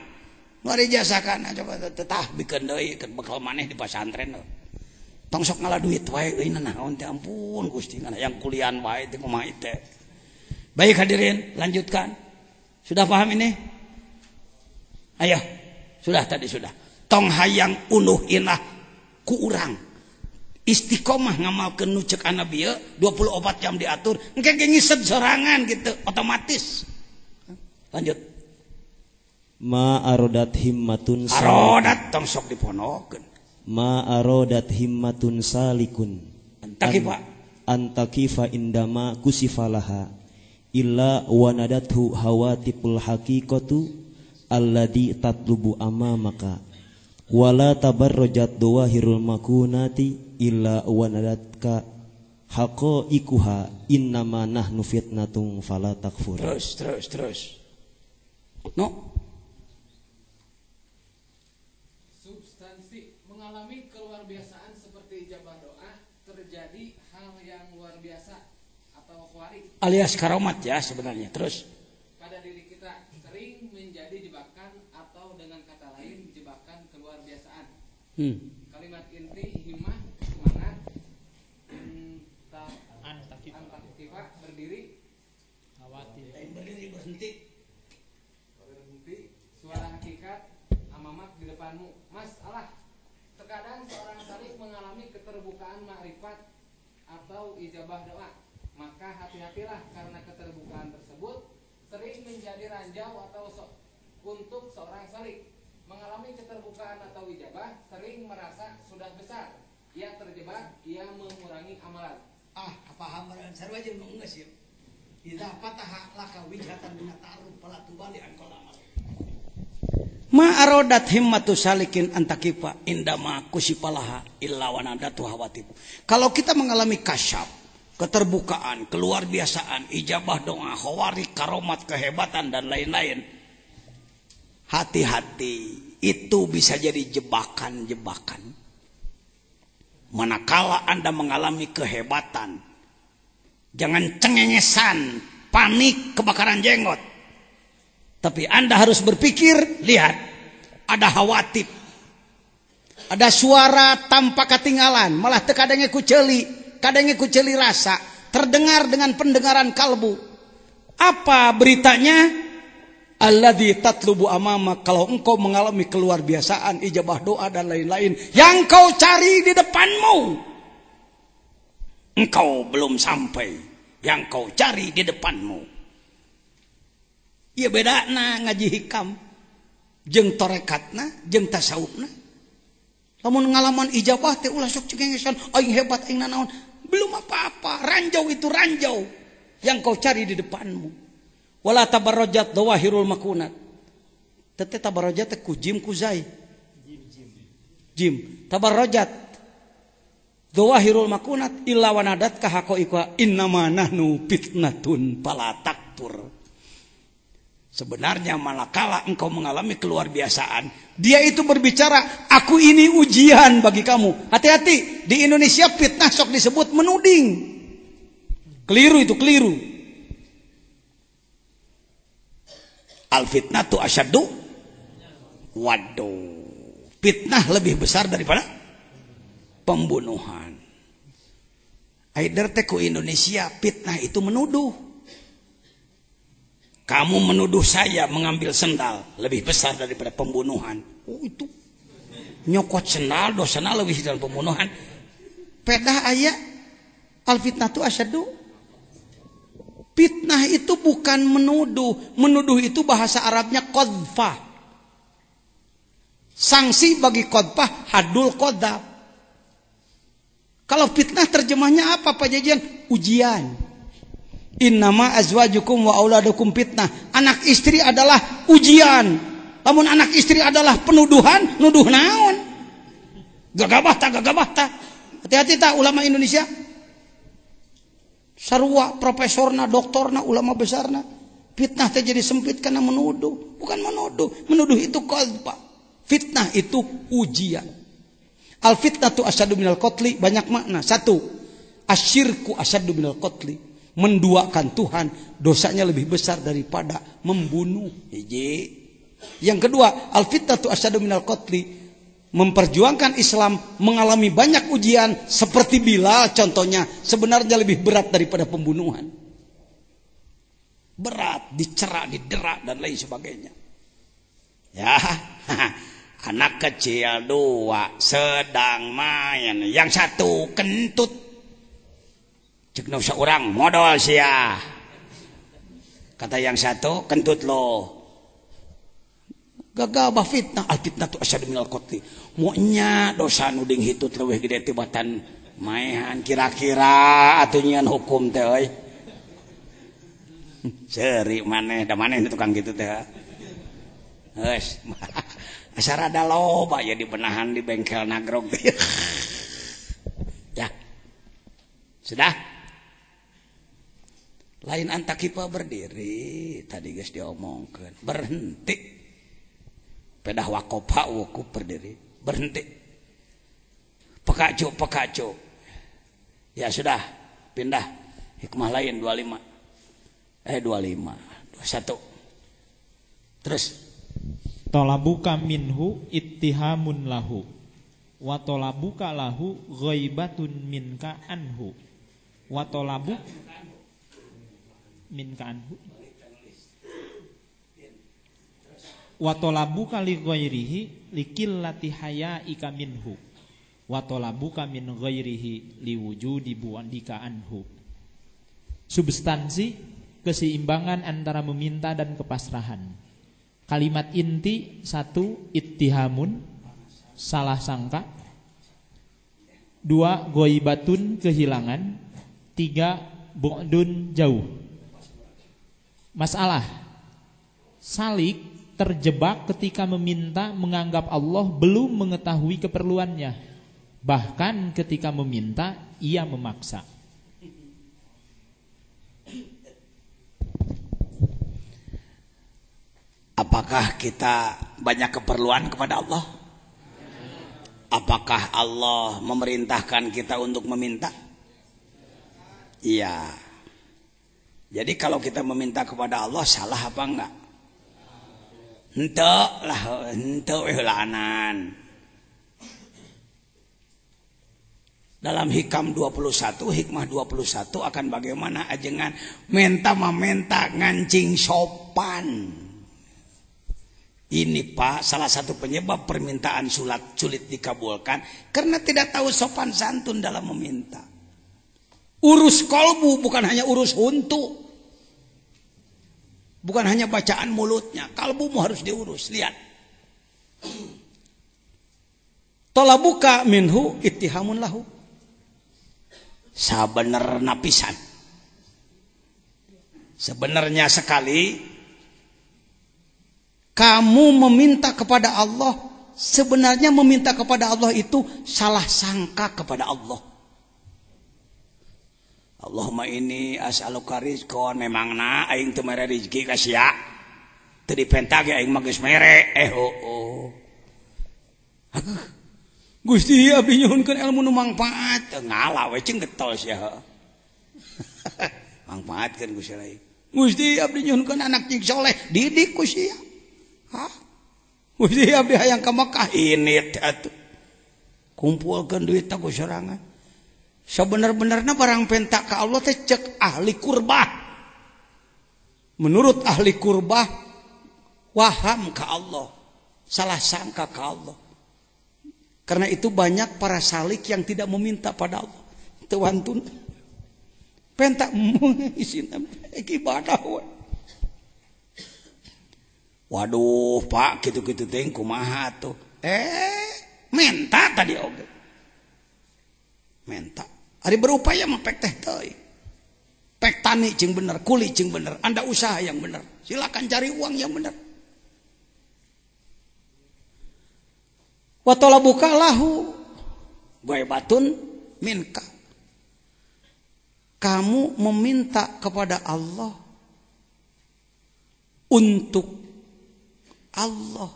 Mari ijazah kana coba tetah bikeun deui keur bekal maneh di pasantren. Tong sok ngalah duit wae euy naon teh ampun Gusti ngana yang kuliahan wae teh kumaha teh. Baik hadirin, lanjutkan. Sudah paham ini? Ayo. Sudah tadi sudah. Tong hayang unuh inah ku urang. Istiqomah ngamalkeun nu ceuk Nabi 24 jam diatur engke ge ngisep sorangan gitu otomatis. Lanjut. Ma arodat himmatun arodat tong sok diponokeun. Ma arodat himmatun salikun. Antaki Pak. Antakifa indama kusifalaha illa wanadathu hawatipul haqiqatu alladhi tatlubu amamaka wala tabarrajat dawahirul makunati illa wanadatka haqaiquha innama nahnu fitnatun fala takfur. Terus. No. Substansi mengalami keluar biasaan seperti ijabah doa biasa atau khawarij alias karomat ya sebenarnya. Terus pada diri kita sering menjadi jebakan atau dengan kata lain jebakan keluar biasaan. Kalimat inti himmah semangat antakifah berdiri berhenti suara hakikat amamat di depanmu. Masalah terkadang seorang salik mengalami keterbukaan makrifat atau ijabah doa, maka hati-hatilah karena keterbukaan tersebut sering menjadi ranjau atau untuk seorang salik mengalami keterbukaan atau ijabah sering merasa sudah besar, ia terjebak, ia mengurangi amalan. Paham baran sarwa jeung nu geus ya. Idza fataha laka wijhatan min ta'arruf fala tubali an qalamal. Ma arodat himmatu salikin antakifa indama kusipalaha illa wanadatu hawatibu. Kalau kita mengalami kasyaf, keterbukaan, keluar biasaan, ijabah doa, khawarij, karomat, kehebatan dan lain-lain, hati-hati, itu bisa jadi jebakan-jebakan. Manakala Anda mengalami kehebatan, jangan cengengesan, panik, kebakaran jenggot. Tapi Anda harus berpikir, lihat, ada hawatib, ada suara tanpa ketinggalan, malah kadangnya kuceli rasa, terdengar dengan pendengaran kalbu. Apa beritanya? Alladzi tatlubu amama, kalau engkau mengalami keluar biasaan, ijabah doa dan lain-lain, yang kau cari di depanmu, engkau belum sampai. Yang kau cari di depanmu. Iya bedana ngaji hikam jeung torekatna jeung tasawufna. Lamun ngalaman ijabah teh ulah sok cengengesan, aing hebat aing nanaon, belum apa-apa, ranjau itu ranjau yang kau cari di depanmu. Wala tabarrajat dawahirul makunat. Tete tabarrajat teh ku jim ku zai. Jim. Tabarrajat dawahirul makunat illa wanadat ka haqaiqa innama nahnu fitnatun fala takfur. Sebenarnya manakala engkau mengalami keluar biasaan, dia itu berbicara, aku ini ujian bagi kamu. Hati-hati, di Indonesia fitnah sok disebut menuding. Keliru itu, keliru. Al-fitnatu asyaddu. Waduh. Fitnah lebih besar daripada pembunuhan. Aider teh ku Indonesia, fitnah itu menuduh. Kamu menuduh saya mengambil sendal, lebih besar daripada pembunuhan. Oh itu. Nyokot sendal dosana lebih dari pembunuhan. Pedah aya al-fitnatu asyaddu. Fitnah itu bukan menuduh. Menuduh itu bahasa Arabnya qadfah. Sanksi bagi qadfah hadul qadab. Kalau fitnah terjemahnya apa Pak Jajan? Ujian. Innama azwajukum wa auladukum fitnah. Anak istri adalah ujian. Namun anak istri adalah penuduhan, nuduh naon? Gagabah tak. Hati-hati tak ulama Indonesia. Sarua profesorna, doktorna, ulama besarna. Fitnah teh jadi sempit karena menuduh. Bukan menuduh. Menuduh itu qadfa. Fitnah itu ujian. Al-fitnatu asyaddu minal qatli, banyak makna. Satu, asyirku asyaddu minal qatli. Menduakan Tuhan, dosanya lebih besar daripada membunuh. Yang kedua, al-fitnatu asyaddu minal qatli. Memperjuangkan Islam mengalami banyak ujian seperti Bilal contohnya, sebenarnya lebih berat daripada pembunuhan. Berat, dicera, didera dan lain sebagainya. Ya, anak kecil dua sedang main, yang satu kentut. Cek nu saurang modal sia. Kata yang satu kentut lo. Gagabah fitnah, al-fitnatu asyaddu minal qatli. Monya dosa nu ding hitut leuwih gede tibatan maehan kira-kira atuh nyieun hukum teh euy. Seuri maneh da maneh tukang kitu teh. Geus. Asa rada loba ya dibenahan di bengkel nagrog teh. Ya. Sudah? Lain antakipa berdiri, tadi guys diomongkeun. Berhenti. Pedah wakopa wukuf berdiri, berhenti. Pekacu. Ya sudah, pindah hikmah lain 25. 21. Terus Tolabuka minhu ittihamun lahu wa tolabuka lahu ghaibatun minka anhu wa tolabuk minka anhu wa tolabuka li ghairihi likillati hayaika minhu wa tolabuka min ghairihi liwujudi buandika anhu. Substansi keseimbangan antara meminta dan kepasrahan. Kalimat inti 1 ittihamun, salah sangka. 2 ghaibatun, kehilangan. 3 bu'dun, jauh. Masalah salik terjebak ketika meminta menganggap Allah belum mengetahui keperluannya. Bahkan ketika meminta ia memaksa. Apakah kita banyak keperluan kepada Allah? Apakah Allah memerintahkan kita untuk meminta? Iya. Jadi kalau kita meminta kepada Allah salah apa enggak? Henteu lanan. Dalam hikam 21, hikmah 21 akan bagaimana ajengan menta ngancing sopan. Ini Pak salah satu penyebab permintaan sulit dikabulkan karena tidak tahu sopan santun dalam meminta. Urus kolbu bukan hanya urus huntu, bukan hanya bacaan mulutnya, kalbumu harus diurus. Lihat, tolabuka minhu ittihamun lahu, sabenerna pisan, sebenarnya sekali. Kamu meminta kepada Allah, sebenarnya meminta kepada Allah itu salah sangka kepada Allah. Allahumma inni as'aluka rizqan, memangna aing teu mere rezeki ka sia. Teu dipenta ge aing mah geus mere. Gusti abdi nyuhunkeun ilmu nu mangpaat. Ngalah we ceung getol sia. Mangpaatkeun Gusti lain. Gusti abdi nyuhunkeun anak cing soleh, didik ku sia. Hah? Gusti abdi hayang ka Mekah ini atuh. Kumpulkeun duit ku sorangan. Sebenar-benarna barang penta ka Allah teh cek ahli kurbah. Menurut ahli kurbah waham ka Allah, salah sangka ka Allah. Karena itu banyak para salik yang tidak meminta pada Allah. Teu wantun. Penta isina ibadah we. Waduh Pak gitu-gitu teh kumaha tuh. Menta tadi oge. Menta. Ari berupaya mah pek teh teuing. Pek tani jeung bener, kuli jeung bener, Anda usaha yang bener. Silakan cari uang yang bener. Wa talabuka lahu ghaibatun minka. Kamu meminta kepada Allah untuk Allah.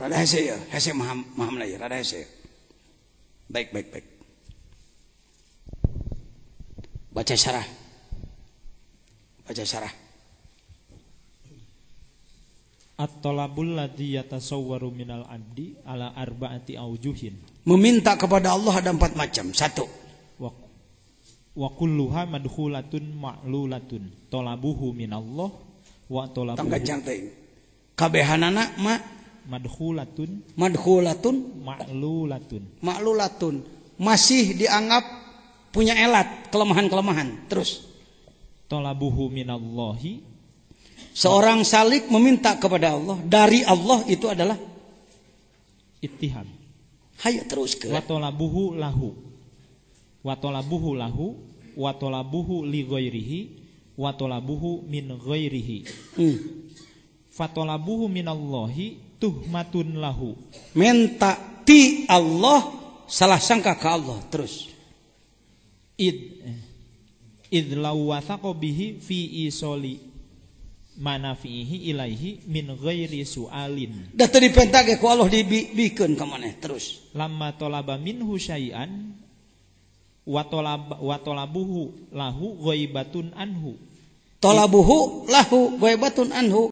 Rada hese ya, hese maham lagi, rada hese. Baik. Baca syarah. At-talabul ladzi yatasawwaru minal abdi ala arba'ati aujuhin. Meminta kepada Allah ada 4 macam. 1. Wa kulluha madkhulatun ma'lulatun. Talabuhu minallah wa talabuhu. Tanggajang teh. Kabehanana madkhulatun ma'lulatun. Masih dianggap punya elat, kelemahan-kelemahan. Terus talabuhu minallahi. Seorang salik meminta kepada Allah dari Allah itu adalah ittiham. Hayo teruskeun. Wa talabuhu lahu wa talabuhu li ghairihi wa talabuhu min ghairihi. Fatolabuhu minallahi tuhmatun lahu. Minta ti Allah salah sangka ke Allah. Terus id law wathaqo bihi fi isoli manafihi ilaihi min ghairi su'alin. Da teu dipentage ku Allah dibikeun ka maneh. Terus lamma talaba minhu syai'an wa talabuhu lahu ghaibatun anhu. Talabuhu lahu ghaibatun anhu.